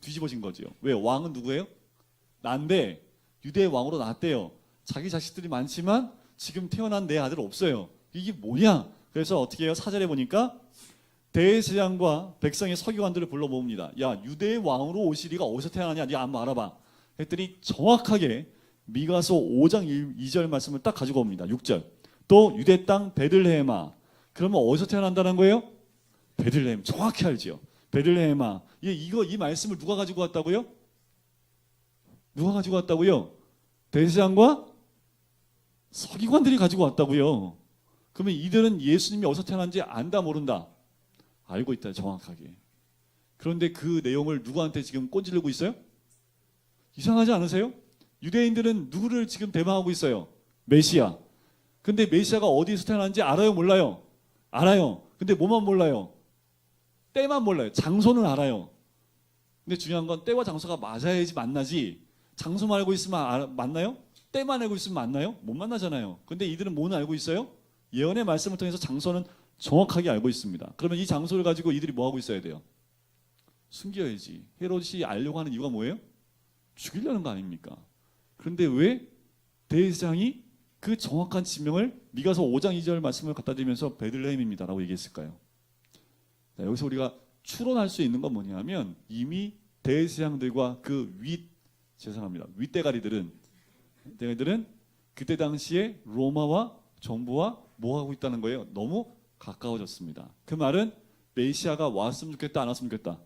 Speaker 1: 뒤집어진 거죠. 왜? 왕은 누구예요? 난데 유대 왕으로 났대요. 자기 자식들이 많지만 지금 태어난 내 아들 없어요. 이게 뭐냐? 그래서 어떻게 해요? 4절에 보니까 대제사장과 백성의 서기관들을 불러 모읍니다. 야, 유대의 왕으로 오실 리가 어디서 태어나냐? 네가 한번 알아봐. 했더니 정확하게 미가서 5장 2절 말씀을 딱 가지고 옵니다. 6절. 또 유대 땅 베들레헴아. 그러면 어디서 태어난다는 거예요? 베들레헴 정확히 알지요. 베들레헴아, 이 말씀을 누가 가지고 왔다고요? 누가 가지고 왔다고요? 대제사장과 서기관들이 가지고 왔다고요. 그러면 이들은 예수님이 어디서 태어난지 안다 모른다? 알고 있다, 정확하게. 그런데 그 내용을 누구한테 지금 꼰질르고 있어요? 이상하지 않으세요? 유대인들은 누구를 지금 대망하고 있어요? 메시아. 근데 메시아가 어디서 태어난지 알아요, 몰라요? 알아요. 근데 뭐만 몰라요? 때만 몰라요. 장소는 알아요. 근데 중요한 건 때와 장소가 맞아야지 만나지. 장소만 알고 있으면 만나요? 때만 알고 있으면 만나요? 못 만나잖아요. 근데 이들은 뭐는 알고 있어요? 예언의 말씀을 통해서 장소는 정확하게 알고 있습니다. 그러면 이 장소를 가지고 이들이 뭐 하고 있어야 돼요? 숨겨야지. 헤롯이 알려고 하는 이유가 뭐예요? 죽이려는 거 아닙니까? 그런데 왜 대제사장이 그 정확한 지명을 미가서 5장 2절 말씀을 갖다 드리면서 베들레헴입니다라고 얘기했을까요? 자, 여기서 우리가 추론할 수 있는 건 뭐냐면 이미 대제사장들과 그 윗대가리들은 그때 당시에 로마와 정부와 뭐 하고 있다는 거예요? 너무 가까워졌습니다. 그 말은 메시아가 왔으면 좋겠다, 안 왔으면 좋겠다.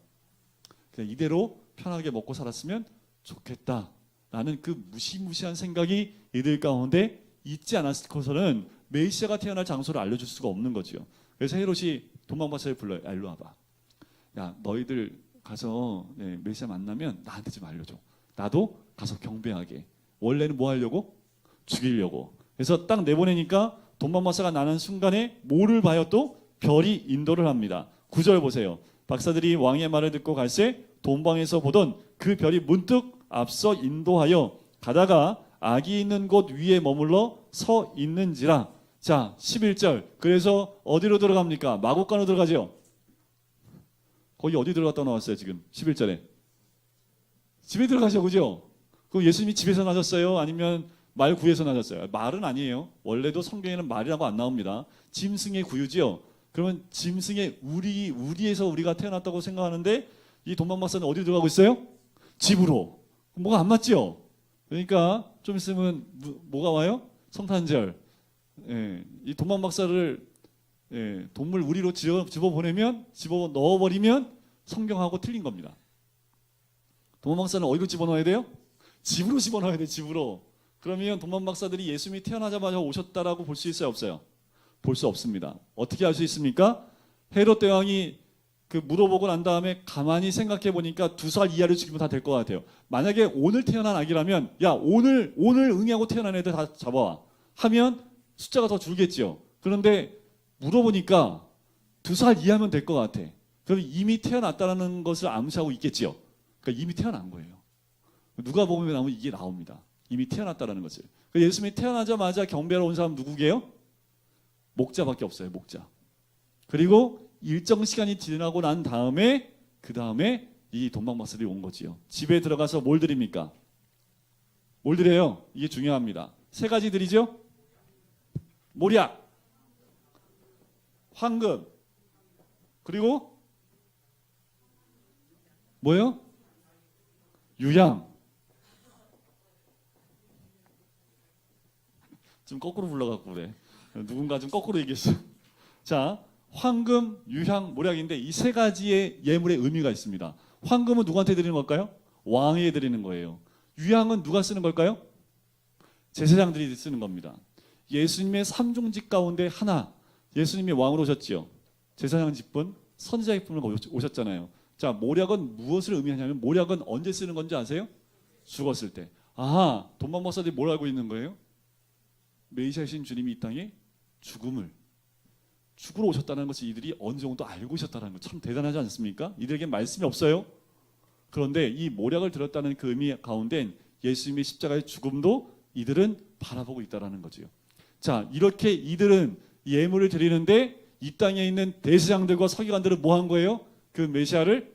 Speaker 1: 그냥 이대로 편하게 먹고 살았으면 좋겠다라는 그 무시무시한 생각이 이들 가운데 있지 않았을 것은 메시아가 태어날 장소를 알려줄 수가 없는 거죠. 그래서 헤롯이 도망박사를 불러요. 야, 일로 와봐. 야, 너희들 가서 메시아 만나면 나한테 좀 알려줘. 나도 가서 경배하게. 원래는 뭐 하려고? 죽이려고. 그래서 딱 내보내니까 도망박사가 나는 순간에 뭐를 봐요? 또 별이 인도를 합니다. 9절 보세요. 박사들이 왕의 말을 듣고 갈새 돈방에서 보던 그 별이 문득 앞서 인도하여 가다가 아기 있는 곳 위에 머물러 서 있는지라. 자, 11절. 그래서 어디로 들어갑니까? 마국간으로 들어가죠. 거기 어디 들어갔다 나왔어요 지금 11절에? 집에 들어가죠, 그죠? 그럼 예수님이 집에서 나셨어요? 아니면 말 구에서 나셨어요? 말은 아니에요. 원래도 성경에는 말이라고 안 나옵니다. 짐승의 구유지요. 그러면 짐승의 우리에서 우리가 태어났다고 생각하는데 이 돈방박사는 어디 들어가고 있어요? 집으로. 뭐가 안 맞죠? 그러니까 좀 있으면 뭐가 와요? 성탄절. 이 돈방박사를 동물 우리로 집어보내면 집어 넣어버리면 성경하고 틀린 겁니다. 돈방박사는 어디로 집어넣어야 돼요? 집으로 집어넣어야 돼, 집으로. 그러면 돈방박사들이 예수님이 태어나자마자 오셨다라고 볼 수 있어요, 없어요? 볼 수 없습니다. 어떻게 알 수 있습니까? 헤롯 대왕이 물어보고 난 다음에 가만히 생각해 보니까 2살 이하를 죽이면 다 될 것 같아요. 만약에 오늘 태어난 아기라면 야, 오늘 응애하고 태어난 애들 다 잡아와 하면 숫자가 더 줄겠지요. 그런데 물어보니까 2살 이하면 될 것 같아. 그럼 이미 태어났다는 것을 암시하고 있겠지요. 그러니까 이미 태어난 거예요. 누가 보면 나오면 이게 나옵니다. 이미 태어났다는 것을. 그러니까 예수님이 태어나자마자 경배하러 온 사람 누구게요? 목자밖에 없어요. 목자. 그리고 일정 시간이 지나고 난 다음에 그 다음에 이 돈방박사들이 온 거지요. 집에 들어가서 뭘 드립니까? 뭘 드려요? 이게 중요합니다. 3가지 드리죠. 모략, 황금, 그리고 뭐예요? 유향. 좀 거꾸로 불러갖고 그래. 누군가 좀 거꾸로 얘기했어. 자, 황금, 유향, 모략인데 이 3가지의 예물의 의미가 있습니다. 황금은 누구한테 드리는 걸까요? 왕에게 드리는 거예요. 유향은 누가 쓰는 걸까요? 제사장들이 쓰는 겁니다. 예수님의 3종직 가운데 하나, 예수님이 왕으로 오셨지요. 제사장 직분, 선지자 직분으로 오셨잖아요. 자, 모략은 무엇을 의미하냐면 모략은 언제 쓰는 건지 아세요? 죽었을 때. 아하, 돈방박사들이 뭘 알고 있는 거예요? 메시아이신 주님이 이 땅에 죽으러 오셨다는 것을 이들이 어느 정도 알고 있었다는 것 참 대단하지 않습니까? 이들에게 말씀이 없어요. 그런데 이 모략을 들었다는 그 의미 가운데 예수님의 십자가의 죽음도 이들은 바라보고 있다는 거죠. 자, 이렇게 이들은 예물을 드리는데 이 땅에 있는 대제사장들과 서기관들은 뭐 한 거예요? 그 메시아를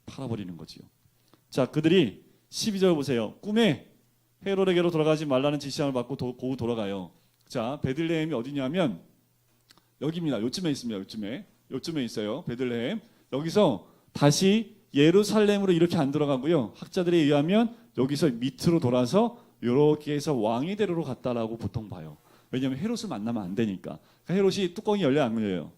Speaker 1: 팔아버리는 거지요. 자, 그들이 12절 보세요. 꿈에 헤롯에게로 돌아가지 말라는 지시함을 받고 고우 돌아가요. 자, 베들레헴이 어디냐면 여기입니다. 요쯤에 있습니다. 요쯤에 있어요. 베들레헴. 여기서 다시 예루살렘으로 이렇게 안 들어가고요. 학자들에 의하면 여기서 밑으로 돌아서 이렇게 해서 왕의 대로로 갔다라고 보통 봐요. 왜냐하면 헤롯을 만나면 안 되니까. 그러니까 헤롯이 뚜껑이 열려 안 열려요?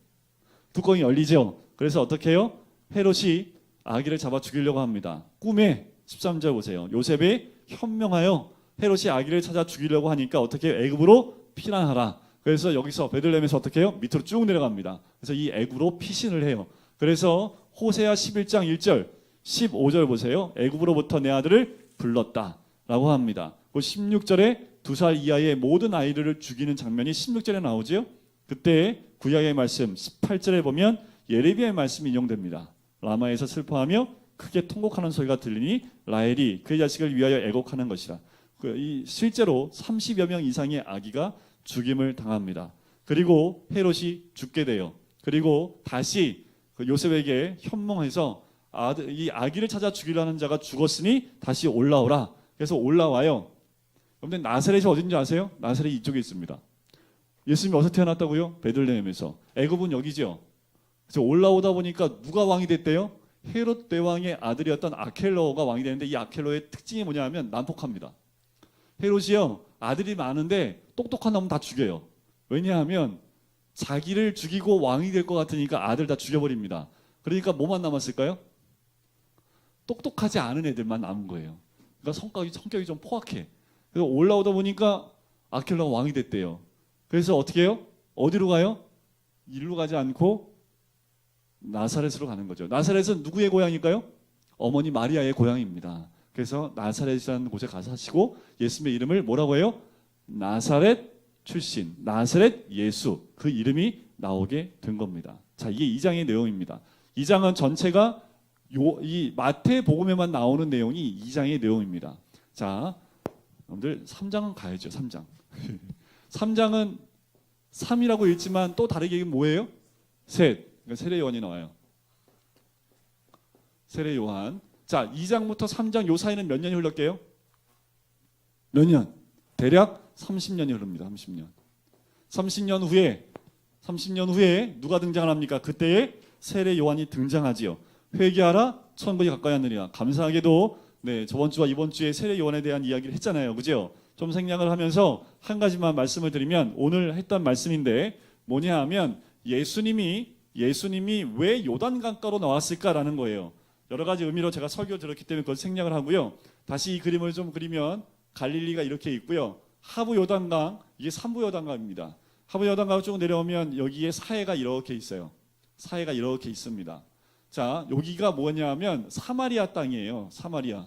Speaker 1: 뚜껑이 열리죠. 그래서 어떻게 해요? 헤롯이 아기를 잡아 죽이려고 합니다. 꿈에 13절 보세요. 요셉이 현명하여 헤롯이 아기를 찾아 죽이려고 하니까 어떻게 해요? 애굽으로 피난하라. 그래서 여기서 베들레헴에서 어떻게 해요? 밑으로 쭉 내려갑니다. 그래서 이 애굽으로 피신을 해요. 그래서 호세아 11장 1절 15절 보세요. 애굽으로부터 내 아들을 불렀다라고 합니다. 그 16절에 2살 이하의 모든 아이들을 죽이는 장면이 16절에 나오죠. 그때 구약의 말씀 18절에 보면 예레미야의 말씀이 인용됩니다. 라마에서 슬퍼하며 크게 통곡하는 소리가 들리니 라헬이 그의 자식을 위하여 애곡하는 것이라. 실제로 30여 명 이상의 아기가 죽임을 당합니다. 그리고 헤롯이 죽게 돼요. 그리고 다시 요셉에게 현몽해서 이 아기를 찾아 죽이려는 자가 죽었으니 다시 올라오라. 그래서 올라와요. 여러분들 나사렛이 어딘지 아세요? 나사렛이 이쪽에 있습니다. 예수님이 어디서 태어났다고요? 베들레헴에서. 애굽은 여기죠. 그래서 올라오다 보니까 누가 왕이 됐대요? 헤롯 대왕의 아들이었던 아켈로가 왕이 되는데 이 아켈로의 특징이 뭐냐면 난폭합니다. 헤롯이요 아들이 많은데 똑똑한 놈은 다 죽여요. 왜냐하면 자기를 죽이고 왕이 될 것 같으니까 아들 다 죽여버립니다. 그러니까 뭐만 남았을까요? 똑똑하지 않은 애들만 남은 거예요. 그러니까 성격이 좀 포악해. 그래서 올라오다 보니까 아켈로가 왕이 됐대요. 그래서 어떻게 해요? 어디로 가요? 이리로 가지 않고 나사렛으로 가는 거죠. 나사렛은 누구의 고향일까요? 어머니 마리아의 고향입니다. 그래서 나사렛이라는 곳에 가서 하시고 예수님의 이름을 뭐라고 해요? 나사렛 출신, 나사렛 예수, 그 이름이 나오게 된 겁니다. 자, 이게 2장의 내용입니다. 2장은 전체가 이 마태복음에만 나오는 내용이 2장의 내용입니다. 자, 여러분들 3장은 가야죠. 3장. 3장은 3이라고 읽지만 또 다르게 뭐예요? 셋. 그러니까 세례 요한이 나와요. 세례 요한. 자, 2장부터 3장 요 사이는 몇 년이 흘렀게요? 몇 년? 대략 30년이 흐릅니다. 30년. 30년 후에 누가 등장을 합니까? 그때에 세례 요한이 등장하지요. 회개하라 천국이 가까이 하느니라. 감사하게도 저번 주와 이번 주에 세례 요한에 대한 이야기를 했잖아요. 그죠? 좀 생략을 하면서 한 가지만 말씀을 드리면 오늘 했던 말씀인데 뭐냐 하면 예수님이 왜 요단강가로 나왔을까라는 거예요. 여러 가지 의미로 제가 설교를 들었기 때문에 그걸 생략을 하고요. 다시 이 그림을 좀 그리면 갈릴리가 이렇게 있고요. 하부 요단강, 이게 삼부 요단강입니다. 하부 요단강을 쭉 내려오면 여기에 사해가 이렇게 있어요. 사해가 이렇게 있습니다. 자, 여기가 뭐냐면 사마리아 땅이에요. 사마리아.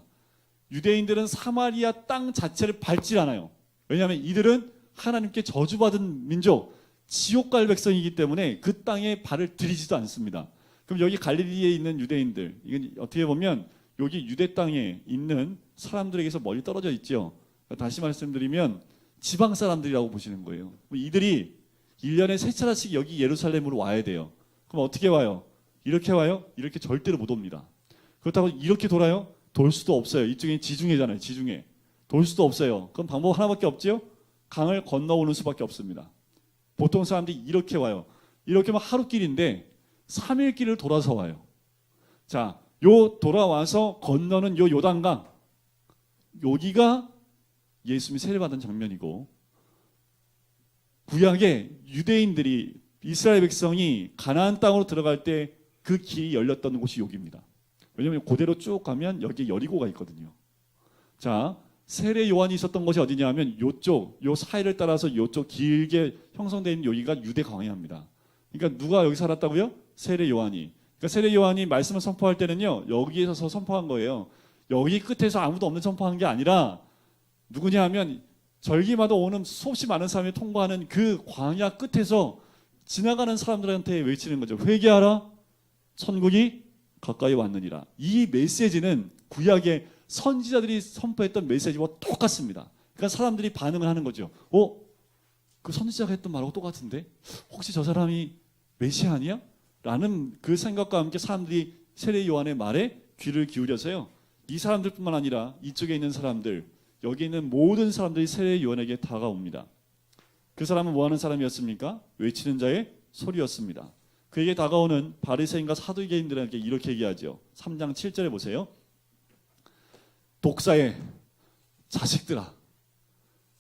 Speaker 1: 유대인들은 사마리아 땅 자체를 밟질 않아요. 왜냐하면 이들은 하나님께 저주받은 민족, 지옥 갈 백성이기 때문에 그 땅에 발을 들이지도 않습니다. 그럼 여기 갈릴리에 있는 유대인들, 이건 어떻게 보면 여기 유대 땅에 있는 사람들에게서 멀리 떨어져 있죠. 다시 말씀드리면 지방 사람들이라고 보시는 거예요. 이들이 1년에 3차례씩 여기 예루살렘으로 와야 돼요. 그럼 어떻게 와요? 이렇게 와요? 이렇게 절대로 못 옵니다. 그렇다고 이렇게 돌아요? 돌 수도 없어요. 이쪽에 지중해잖아요. 지중해. 돌 수도 없어요. 그럼 방법 하나밖에 없지요? 강을 건너오는 수밖에 없습니다. 보통 사람들이 이렇게 와요. 이렇게만 하루 길인데 3일 길을 돌아서 와요. 자, 요 돌아와서 건너는 요 요단강, 여기가 예수님이 세례받은 장면이고, 구약에 유대인들이 이스라엘 백성이 가나안 땅으로 들어갈 때 그 길이 열렸던 곳이 여기입니다. 왜냐하면 그대로 쭉 가면 여기 여리고가 있거든요. 자, 세례 요한이 있었던 곳이 어디냐 하면 요쪽, 요 사이를 따라서 요쪽 길게 형성되어 있는 여기가 유대 광야입니다. 그러니까 누가 여기 살았다고요? 세례 요한이. 그러니까 세례 요한이 말씀을 선포할 때는요, 여기에서 선포한 거예요. 여기 끝에서 아무도 없는 선포한 게 아니라 누구냐 하면 절기마다 오는 수없이 많은 사람이 통과하는 그 광야 끝에서 지나가는 사람들한테 외치는 거죠. 회개하라, 천국이 가까이 왔느니라. 이 메시지는 구약의 선지자들이 선포했던 메시지와 똑같습니다. 그러니까 사람들이 반응을 하는 거죠. 그 선지자가 했던 말하고 똑같은데? 혹시 저 사람이 메시아 아니야? 라는 그 생각과 함께 사람들이 세례 요한의 말에 귀를 기울여서요, 이 사람들뿐만 아니라 이쪽에 있는 사람들, 여기 있는 모든 사람들이 세례 요한에게 다가옵니다. 그 사람은 뭐 하는 사람이었습니까? 외치는 자의 소리였습니다. 그에게 다가오는 바리새인과 사두개인들에게 이렇게 얘기하죠. 3장 7절에 보세요. 독사의 자식들아.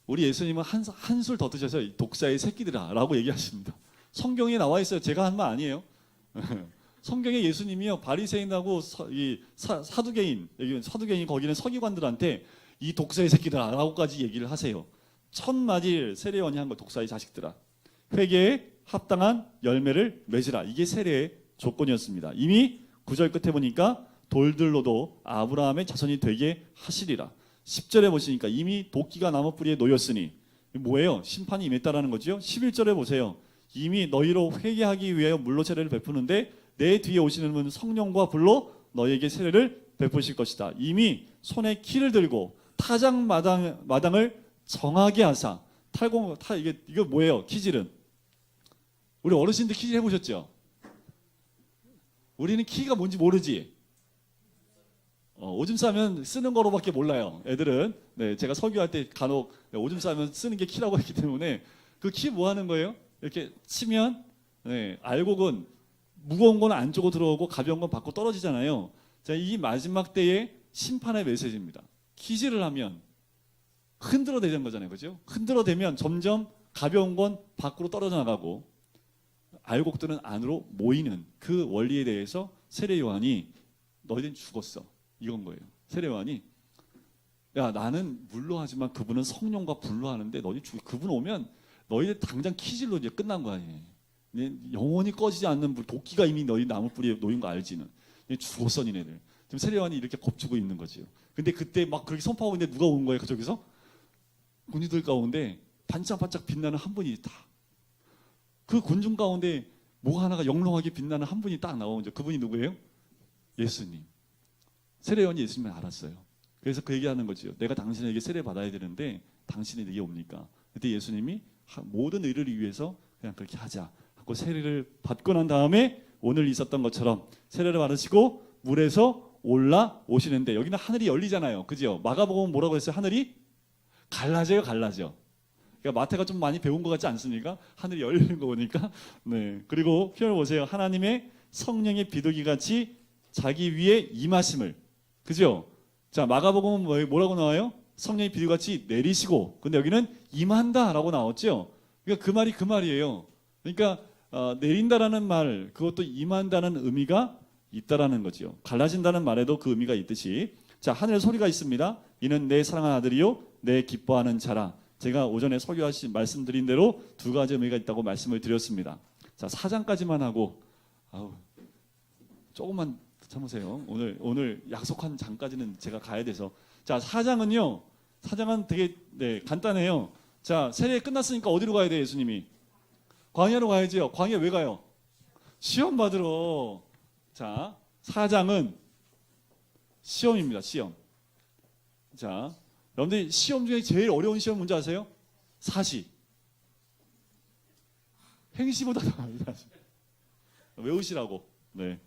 Speaker 1: 우리 예수님은 한술 더 드셔서 독사의 새끼들아 라고 얘기하십니다. 성경에 나와 있어요. 제가 한 말 아니에요. 성경에 예수님이요 바리새인하고 사두개인, 여기 사두개인 거기는 서기관들한테 이 독사의 새끼들아라고까지 얘기를 하세요. 첫 맞을 세례원이 한 거, 독사의 자식들아. 회개에 합당한 열매를 맺으라. 이게 세례의 조건이었습니다. 이미 9절 끝에 보니까 돌들로도 아브라함의 자손이 되게 하시리라. 10절에 보시니까 이미 도끼가 나무 뿌리에 놓였으니 뭐예요? 심판이 임했다라는 거죠. 11절에 보세요. 이미 너희로 회개하기 위하여 물로 세례를 베푸는데 내 뒤에 오시는 분은 성령과 불로 너희에게 세례를 베푸실 것이다. 이미 손에 키를 들고 타작 마당을 정하게 하사 이게 뭐예요? 키질은 우리 어르신들 키질 해보셨죠? 우리는 키가 뭔지 모르지. 오줌 싸면 쓰는 거로밖에 몰라요. 애들은. 네, 제가 설교할 때 간혹 오줌 싸면 쓰는 게 키라고 했기 때문에 그 키 뭐 하는 거예요? 이렇게 치면 알곡은 무거운 건 안쪽으로 들어오고 가벼운 건 밖으로 떨어지잖아요. 자, 이 마지막 때의 심판의 메시지입니다. 키질을 하면 흔들어대는 거잖아요. 그죠? 흔들어대면 점점 가벼운 건 밖으로 떨어져 나가고 알곡들은 안으로 모이는 그 원리에 대해서 세례 요한이 너희들은 죽었어. 이건 거예요. 세례 요한이 야 나는 물로 하지만 그분은 성령과 불로 하는데 그분 오면 너희들 당장 키질로 이제 끝난 거 아니에요. 영원히 꺼지지 않는 불, 도끼가 이미 너희 나무 뿌리에 놓인 거 알지는. 죽었어 니네들. 지금 세례 요한이 이렇게 겁주고 있는 거지요. 근데 그때 막 그렇게 선포하고 있는데 누가 온 거예요? 그쪽에서? 군주들 가운데 반짝반짝 빛나는 한 분이 딱. 그 군중 가운데 뭐가 하나가 영롱하게 빛나는 한 분이 딱 나오죠. 그분이 누구예요? 예수님. 세례 요한이 예수님을 알았어요. 그래서 그 얘기하는 거죠. 내가 당신에게 세례 받아야 되는데 당신이 내게 옵니까? 그때 예수님이 모든 의를 위해서 그냥 그렇게 하자 하고 세례를 받고 난 다음에 오늘 있었던 것처럼 세례를 받으시고 물에서 올라오시는데 여기는 하늘이 열리잖아요. 그죠? 마가복음은 뭐라고 했어요? 하늘이 갈라져요. 그러니까 마태가 좀 많이 배운 것 같지 않습니까? 하늘이 열리는 거 보니까. 네. 그리고 표현을 보세요. 하나님의 성령의 비둘기 같이 자기 위에 임하심을. 그죠? 자, 마가복음은 뭐라고 나와요? 성령의 비둘기 같이 내리시고. 근데 여기는 임한다라고 나왔죠. 그러니까 그 말이 그 말이에요. 그러니까 내린다라는 말, 그것도 임한다는 의미가 있다라는 거죠. 갈라진다는 말에도 그 의미가 있듯이. 자, 하늘에 소리가 있습니다. 이는 내 사랑하는 아들이요 내 기뻐하는 자라. 제가 오전에 설교하신 말씀드린 대로 두 가지 의미가 있다고 말씀을 드렸습니다. 자, 4장까지만 하고 조금만 참으세요. 오늘 약속한 장까지는 제가 가야 돼서. 자, 4장은 되게 간단해요. 자, 세례 끝났으니까 어디로 가야 돼요, 예수님이? 광야로 가야죠. 광야 왜 가요? 시험 받으러. 자, 4장은 시험입니다. 시험. 자, 여러분들 시험 중에 제일 어려운 시험 문제 아세요? 사시. 행시보다 나아요. 외우시라고. 네.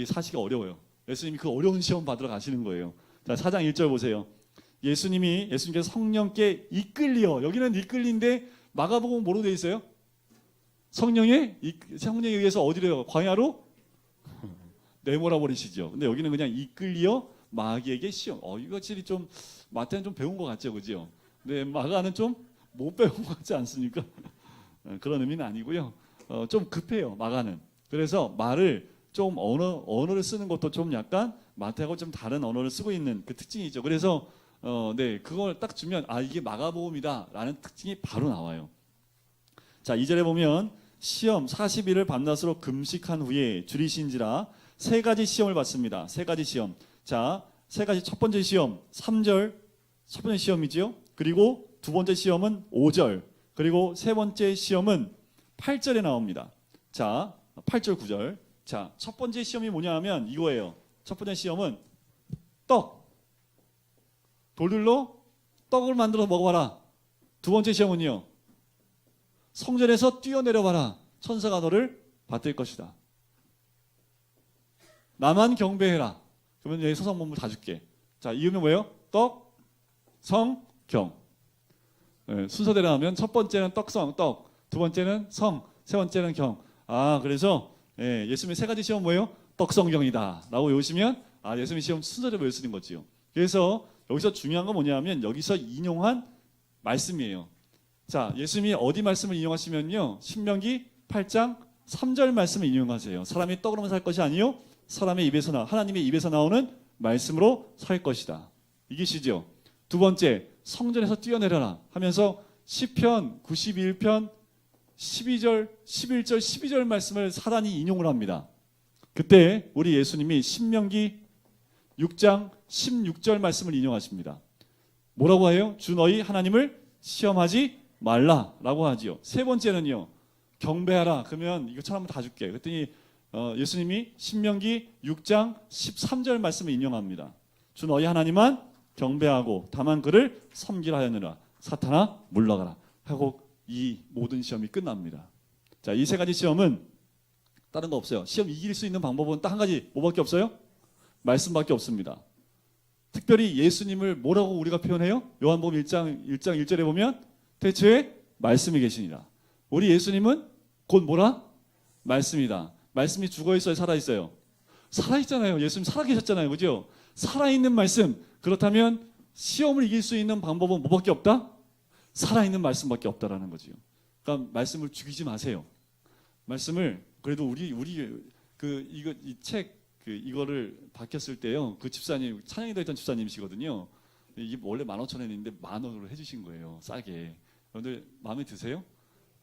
Speaker 1: 사시가 어려워요. 예수님이 그 어려운 시험 받으러 가시는 거예요. 자, 4장 1절 보세요. 예수님께서 성령께 이끌리어. 여기는 이끌린데 마가복음 뭐로 되어 있어요? 성령에 의해서 어디로 광야로 내몰아 버리시죠. 근데 여기는 그냥 이끌리어 마귀에게 시험. 이거 확실히 좀 마태는 좀 배운 것 같죠, 그죠? 근데 마가는 좀 못 배운 것 같지 않습니까? 그런 의미는 아니고요. 좀 급해요, 마가는. 그래서 말을 좀 언어를 쓰는 것도 좀 약간 마태하고 좀 다른 언어를 쓰고 있는 그 특징이죠. 그래서 그걸 딱 주면 이게 마가복음이다라는 특징이 바로 나와요. 자, 2절에 보면 시험 40일을 밤낮으로 금식한 후에 줄이신지라 세 가지 시험을 받습니다. 세 가지 시험. 자, 세 가지. 첫 번째 시험 3절 첫 번째 시험이지요. 그리고 두 번째 시험은 5절. 그리고 세 번째 시험은 8절에 나옵니다. 자, 8절 9절. 자, 첫 번째 시험이 뭐냐 하면 이거예요. 첫 번째 시험은 돌들로 떡을 만들어 먹어봐라. 두 번째 시험은요, 성전에서 뛰어내려봐라. 천사가 너를 받들 것이다. 나만 경배해라. 그러면 여기 서성문물 다 줄게. 자, 이유는 뭐예요? 떡, 성, 경. 순서대로 하면 첫 번째는 떡. 두 번째는 성, 세 번째는 경. 그래서 예수님의 세 가지 시험 뭐예요? 떡성경이다 라고 외우시면 예수님의 시험 순서대로 외울 수 있는 거지요. 그래서 여기서 중요한 건 뭐냐면 여기서 인용한 말씀이에요. 자, 예수님이 어디 말씀을 인용하시면요, 신명기 8장 13절 말씀을 인용하세요. 사람이 떡으로만 살 것이 아니요 사람의 입에서 하나님의 입에서 나오는 말씀으로 살 것이다. 이기시죠. 두 번째, 성전에서 뛰어내려라 하면서 시편 91편 12절, 11절, 12절 말씀을 사단이 인용을 합니다. 그때 우리 예수님이 신명기 6장 16절 말씀을 인용하십니다. 뭐라고 해요? 주 너희 하나님을 시험하지 말라라고 하지요. 세 번째는요, 경배하라. 그러면 이거처럼 다 줄게. 그랬더니 예수님이 신명기 6장 13절 말씀을 인용합니다. 주 너희 하나님만 경배하고 다만 그를 섬기라 하였느라 사탄아 물러가라 하고 이 모든 시험이 끝납니다. 자, 이 세 가지 시험은 다른 거 없어요. 시험 이길 수 있는 방법은 딱 한 가지, 뭐밖에 없어요? 말씀밖에 없습니다. 특별히 예수님을 뭐라고 우리가 표현해요? 요한복음 1장 1절에 보면 대초에 말씀이 계시니라. 우리 예수님은 곧 뭐라? 말씀이다. 말씀이 죽어있어요? 살아있어요? 살아있잖아요. 예수님 살아계셨잖아요. 그죠? 살아있는 말씀. 그렇다면 시험을 이길 수 있는 방법은 뭐밖에 없다? 살아있는 말씀밖에 없다라는 거죠. 그러니까 말씀을 죽이지 마세요. 말씀을 그래도 우리 이 책 이거를 바뀌었을 때요. 그 집사님 찬양이 있던 집사님이시거든요. 이게 원래 15,000원인데 10,000원으로 해주신 거예요. 싸게. 여러분들 마음에 드세요?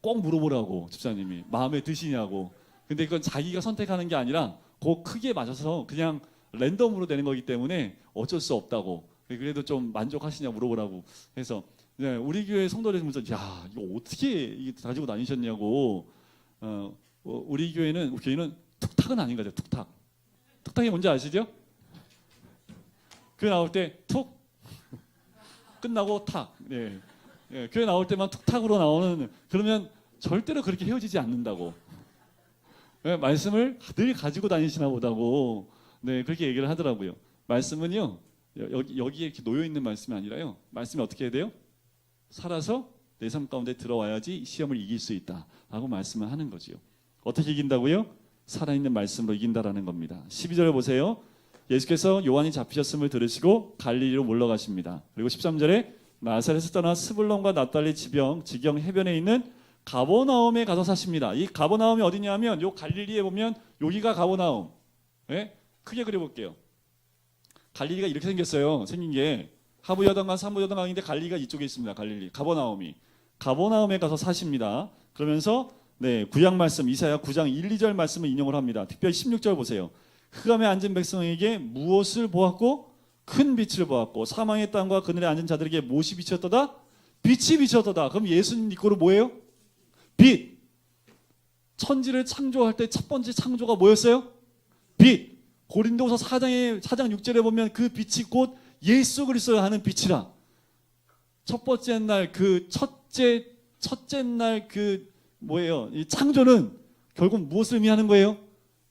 Speaker 1: 꼭 물어보라고 집사님이 마음에 드시냐고. 근데 이건 자기가 선택하는 게 아니라 그 크기에 맞춰서 그냥 랜덤으로 되는 거기 때문에 어쩔 수 없다고. 그래도 좀 만족하시냐 물어보라고 해서 네, 우리 교회 성도들 보면서 야 이거 어떻게 이게 가지고 다니셨냐고. 우리 교회는 툭탁은 아닌 거죠. 툭탁. 툭탁이 뭔지 아시죠? 교회 나올 때 툭 끝나고 탁. 네. 네, 교회 나올 때만 툭탁으로 나오는 그러면 절대로 그렇게 헤어지지 않는다고. 네, 말씀을 늘 가지고 다니시나 보다고. 네, 그렇게 얘기를 하더라고요. 말씀은요 여기에 이렇게 놓여 있는 말씀이 아니라요. 말씀이 어떻게 해야 돼요? 살아서 내 삶 가운데 들어와야지 시험을 이길 수 있다라고 말씀을 하는 거지요. 어떻게 이긴다고요? 살아있는 말씀으로 이긴다라는 겁니다. 12절에 보세요. 예수께서 요한이 잡히셨음을 들으시고 갈릴리로 물러가십니다. 그리고 13절에 나사렛에서 떠나 스불론과 납달리 지경 해변에 있는 가버나움에 가서 사십니다. 이 가버나움이 어디냐면 요 갈릴리에 보면 여기가 가버나움. 네? 크게 그려볼게요. 갈릴리가 이렇게 생겼어요. 생긴 게 하부여단강, 삼부여단강인데 갈릴리가 이쪽에 있습니다. 갈릴리, 가버나움에 가서 사십니다. 그러면서 네, 구약 말씀 이사야 9장 1, 2절 말씀을 인용을 합니다. 특별히 16절 보세요. 흑암에 앉은 백성에게 무엇을 보았고 큰 빛을 보았고 사망의 땅과 그늘에 앉은 자들에게 무엇이 비쳤도다? 빛이 비쳤도다. 그럼 예수님 이거로 뭐예요? 빛. 천지를 창조할 때 첫 번째 창조가 뭐였어요? 빛. 고린도서 4장 6절에 보면 그 빛이 곧 예수 그리스도가 하는 빛이라. 첫 번째 날 그 첫째 날 그 뭐예요? 이 창조는 결국 무엇을 의미하는 거예요?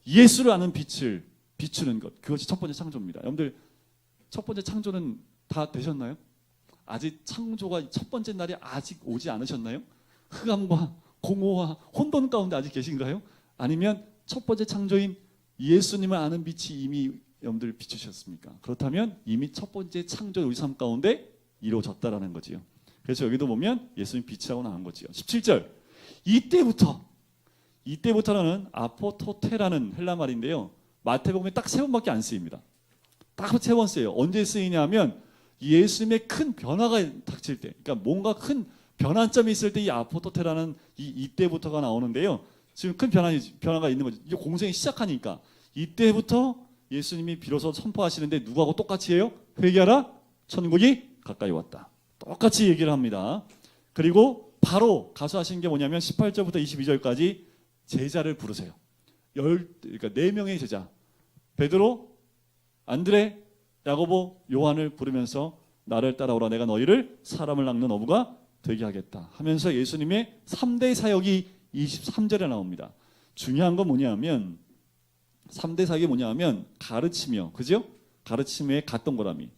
Speaker 1: 예수를 아는 빛을 비추는 것. 그것이 첫 번째 창조입니다. 여러분들 첫 번째 창조는 다 되셨나요? 아직 창조가 첫 번째 날이 아직 오지 않으셨나요? 흑암과 공허와 혼돈 가운데 아직 계신가요? 아니면 첫 번째 창조인 예수님을 아는 빛이 이미 여러분들 비추셨습니까? 그렇다면 이미 첫 번째 창조 우리 삶 가운데 이루어졌다라는 거지요. 그래서 여기도 보면 예수님 빛이라고 나온 거지요. 17절. 이때부터는 아포토테라는 헬라 말인데요. 마태복음에 딱 3번밖에 안 쓰입니다. 딱 3번 쓰여요. 언제 쓰이냐면 예수님의 큰 변화가 닥칠 때, 그러니까 뭔가 큰 변환점이 있을 때 이 아포토테라는 이때부터가 나오는데요. 지금 큰 변화가 있는 거죠. 이게 공생이 시작하니까 이때부터 예수님이 비로소 선포하시는데 누구하고 똑같이 해요? 회개하라, 천국이 가까이 왔다. 똑같이 얘기를 합니다. 그리고 바로 가서 하신 게 뭐냐면 18절부터 22절까지 제자를 부르세요. 그러니까 4명의 제자, 베드로, 안드레, 야고보, 요한을 부르면서 나를 따라오라, 내가 너희를 사람을 낚는 어부가 되게 하겠다 하면서 예수님의 3대 사역이 23절에 나옵니다. 중요한 건 뭐냐면 3대 사역이 뭐냐면 가르치며, 그죠? 가르침에 갓동그라미,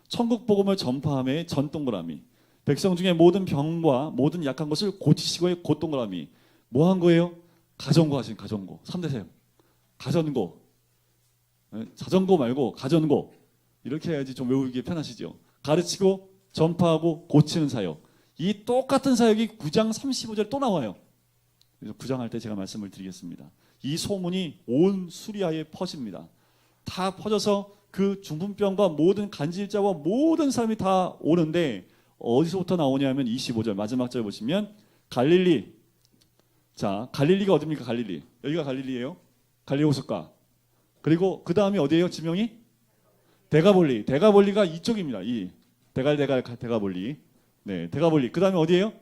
Speaker 1: 천국 복음을 전파함에 전동그라미, 백성 중에 모든 병과 모든 약한 것을 고치시고의 곧동그라미. 뭐 한 거예요? 가전고 하신 가전고. 3대 사역. 가전고. 자전거 말고 가전고. 이렇게 해야지 좀 외우기 편하시죠. 가르치고 전파하고 고치는 사역. 이 똑같은 사역이 9장 35절 또 나와요. 그래서 구장할 때 제가 말씀을 드리겠습니다. 이 소문이 온 수리아에 퍼집니다. 다 퍼져서 그 중풍병과 모든 간질자와 모든 사람이 다 오는데 어디서부터 나오냐면 25절 마지막 절 보시면 갈릴리. 자, 갈릴리가 어디입니까? 갈릴리. 여기가 갈릴리예요. 갈릴리 호숫가. 그리고 그 다음에 어디예요? 지명이? 데가볼리. 데가볼리가 이쪽입니다. 이 데가볼리. 네, 데가볼리. 그 다음에 어디예요?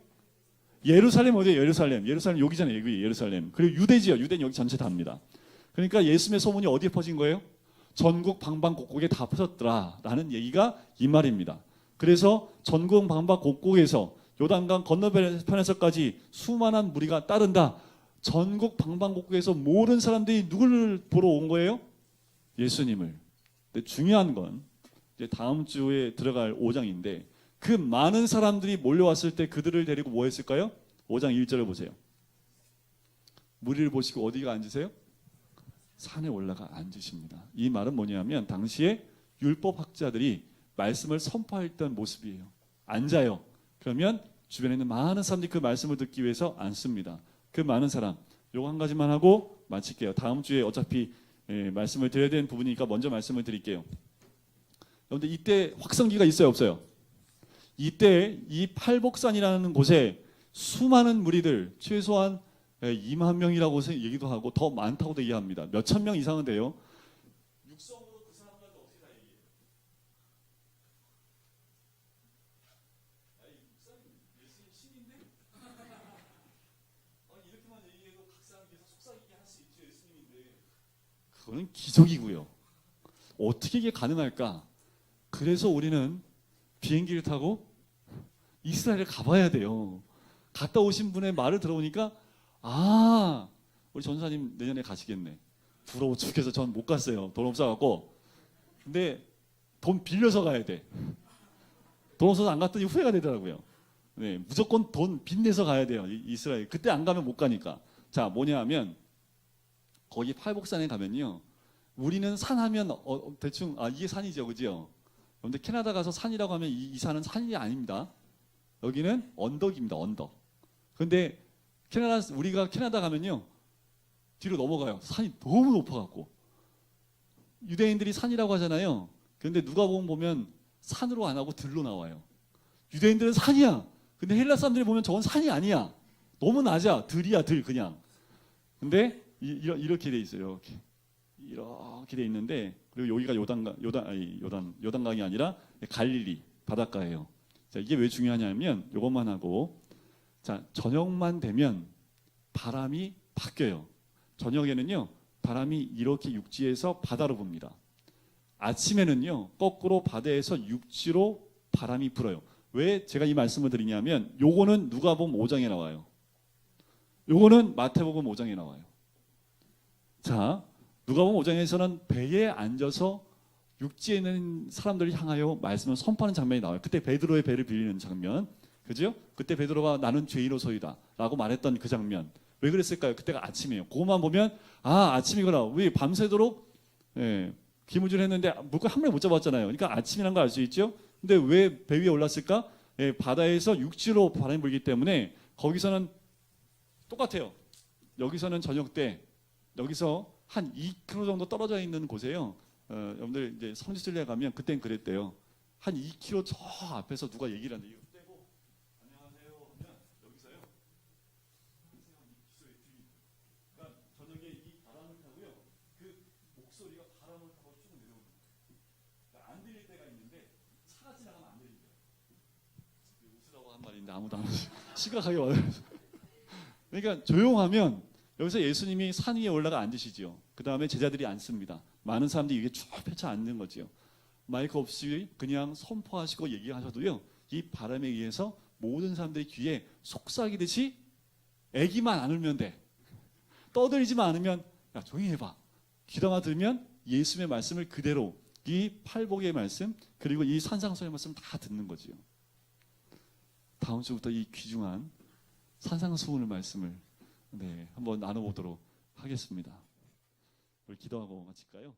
Speaker 1: 예루살렘 어디예요? 예루살렘. 예루살렘 여기잖아요. 여기 예루살렘. 그리고 유대지요. 유대는 여기 전체 다입니다. 그러니까 예수님의 소문이 어디에 퍼진 거예요? 전국 방방곡곡에 다 퍼졌더라라는 얘기가 이 말입니다. 그래서 전국 방방곡곡에서 요단강 건너편에서까지 수많은 무리가 따른다. 전국 방방곡곡에서 모든 사람들이 누구를 보러 온 거예요? 예수님을. 근데 중요한 건 이제 다음 주에 들어갈 5장인데 그 많은 사람들이 몰려왔을 때 그들을 데리고 뭐 했을까요? 5장 1절을 보세요. 무리를 보시고 어디가 앉으세요? 산에 올라가 앉으십니다. 이 말은 뭐냐면 당시에 율법학자들이 말씀을 선포했던 모습이에요. 앉아요. 그러면 주변에 있는 많은 사람들이 그 말씀을 듣기 위해서 앉습니다. 그 많은 사람. 요거 한 가지만 하고 마칠게요. 다음 주에 어차피 말씀을 드려야 되는 부분이니까 먼저 말씀을 드릴게요. 여러분들 이때 확성기가 있어요, 없어요? 이때 이 팔복산이라는 곳에 수많은 무리들 최소한 2만 명이라고 얘기도 하고 더 많다고도 얘기합니다. 몇천 명 이상은 돼요. 육성으로 그 사람들한테 어떻게 다 얘기해요? 아니, 목사님 예수님 신인데? 이렇게만 얘기해도 각 사람 계속 속삭이게 할 수 있죠. 예수님인데. 그거는 기적이고요. 어떻게 이게 가능할까? 그래서 우리는 비행기를 타고 이스라엘에 가봐야 돼요. 갔다 오신 분의 말을 들어보니까 우리 전사님 내년에 가시겠네. 부러워 죽겠어. 전 못 갔어요. 돈 없어갖고. 근데 돈 빌려서 가야 돼. 돈 없어서 안 갔더니 후회가 되더라고요. 네, 무조건 돈 빚내서 가야 돼요. 이스라엘. 그때 안 가면 못 가니까. 자, 뭐냐 하면 거기 팔복산에 가면요. 우리는 산 하면 대충 이게 산이죠. 그죠? 그런데 캐나다 가서 산이라고 하면 이 산은 산이 아닙니다. 여기는 언덕입니다. 언덕. 근데 우리가 캐나다 가면요. 뒤로 넘어가요. 산이 너무 높아갖고. 유대인들이 산이라고 하잖아요. 그런데 누가복음 보면 산으로 안 하고 들로 나와요. 유대인들은 산이야. 근데 헬라 사람들이 보면 저건 산이 아니야. 너무 낮아. 들이야, 들 그냥. 근데 이렇게 돼 있어요. 이렇게 돼 있는데 그리고 여기가 요단강이 아니라 갈릴리 바닷가예요. 자, 이게 왜 중요하냐면 이것만 하고 자, 저녁만 되면 바람이 바뀌어요. 저녁에는요 바람이 이렇게 육지에서 바다로 붑니다. 아침에는요 거꾸로 바다에서 육지로 바람이 불어요. 왜 제가 이 말씀을 드리냐면 요거는 누가복음 5장에 나와요. 요거는 마태복음 5장에 나와요. 자, 누가복음 5장에서는 배에 앉아서 육지에 있는 사람들을 향하여 말씀을 선포하는 장면이 나와요. 그때 베드로의 배를 빌리는 장면. 그죠? 그때 베드로가 나는 죄인으로서이다 라고 말했던 그 장면. 왜 그랬을까요? 그때가 아침이에요. 그것만 보면 아침이구나. 왜 밤새도록 기무줄 했는데 물고기 한 마리 못 잡았잖아요. 그러니까 아침이라는 걸 알 수 있죠. 근데 왜 배 위에 올랐을까? 바다에서 육지로 바람이 불기 때문에 거기서는 똑같아요. 여기서는 저녁 때 여기서 한 2km 정도 떨어져 있는 곳에요. 여러분들 이제 성지순례 가면 그땐 그랬대요. 한 2km 저 앞에서 누가 얘기를 하는데 이거 떼고 안녕하세요 하면 여기서요. 그러니까 저녁에 이 바람을 타고요. 그 목소리가 바람을 타고 쭉 내려오는 거예요. 그러니까 안 들릴 때가 있는데 차가 지나가면 안 들린대요. 웃으라고 한 말인데 아무도 안 웃어요. 심각하게 와요. 그러니까 조용하면 여기서 예수님이 산 위에 올라가 앉으시지요. 그 다음에 제자들이 앉습니다. 많은 사람들이 이게 쭉 펼쳐 앉는 거지요. 마이크 없이 그냥 선포하시고 얘기하셔도요. 이 바람에 의해서 모든 사람들의 귀에 속삭이듯이 애기만 안 울면 돼. 떠들지만 않으면 야 조용히 해봐. 귀담아 들으면 예수님의 말씀을 그대로 이 팔복의 말씀 그리고 이 산상수의 말씀 다 듣는 거지요. 다음 주부터 이 귀중한 산상수훈의 말씀을 한번 나눠보도록 하겠습니다. 우리 기도하고 마칠까요?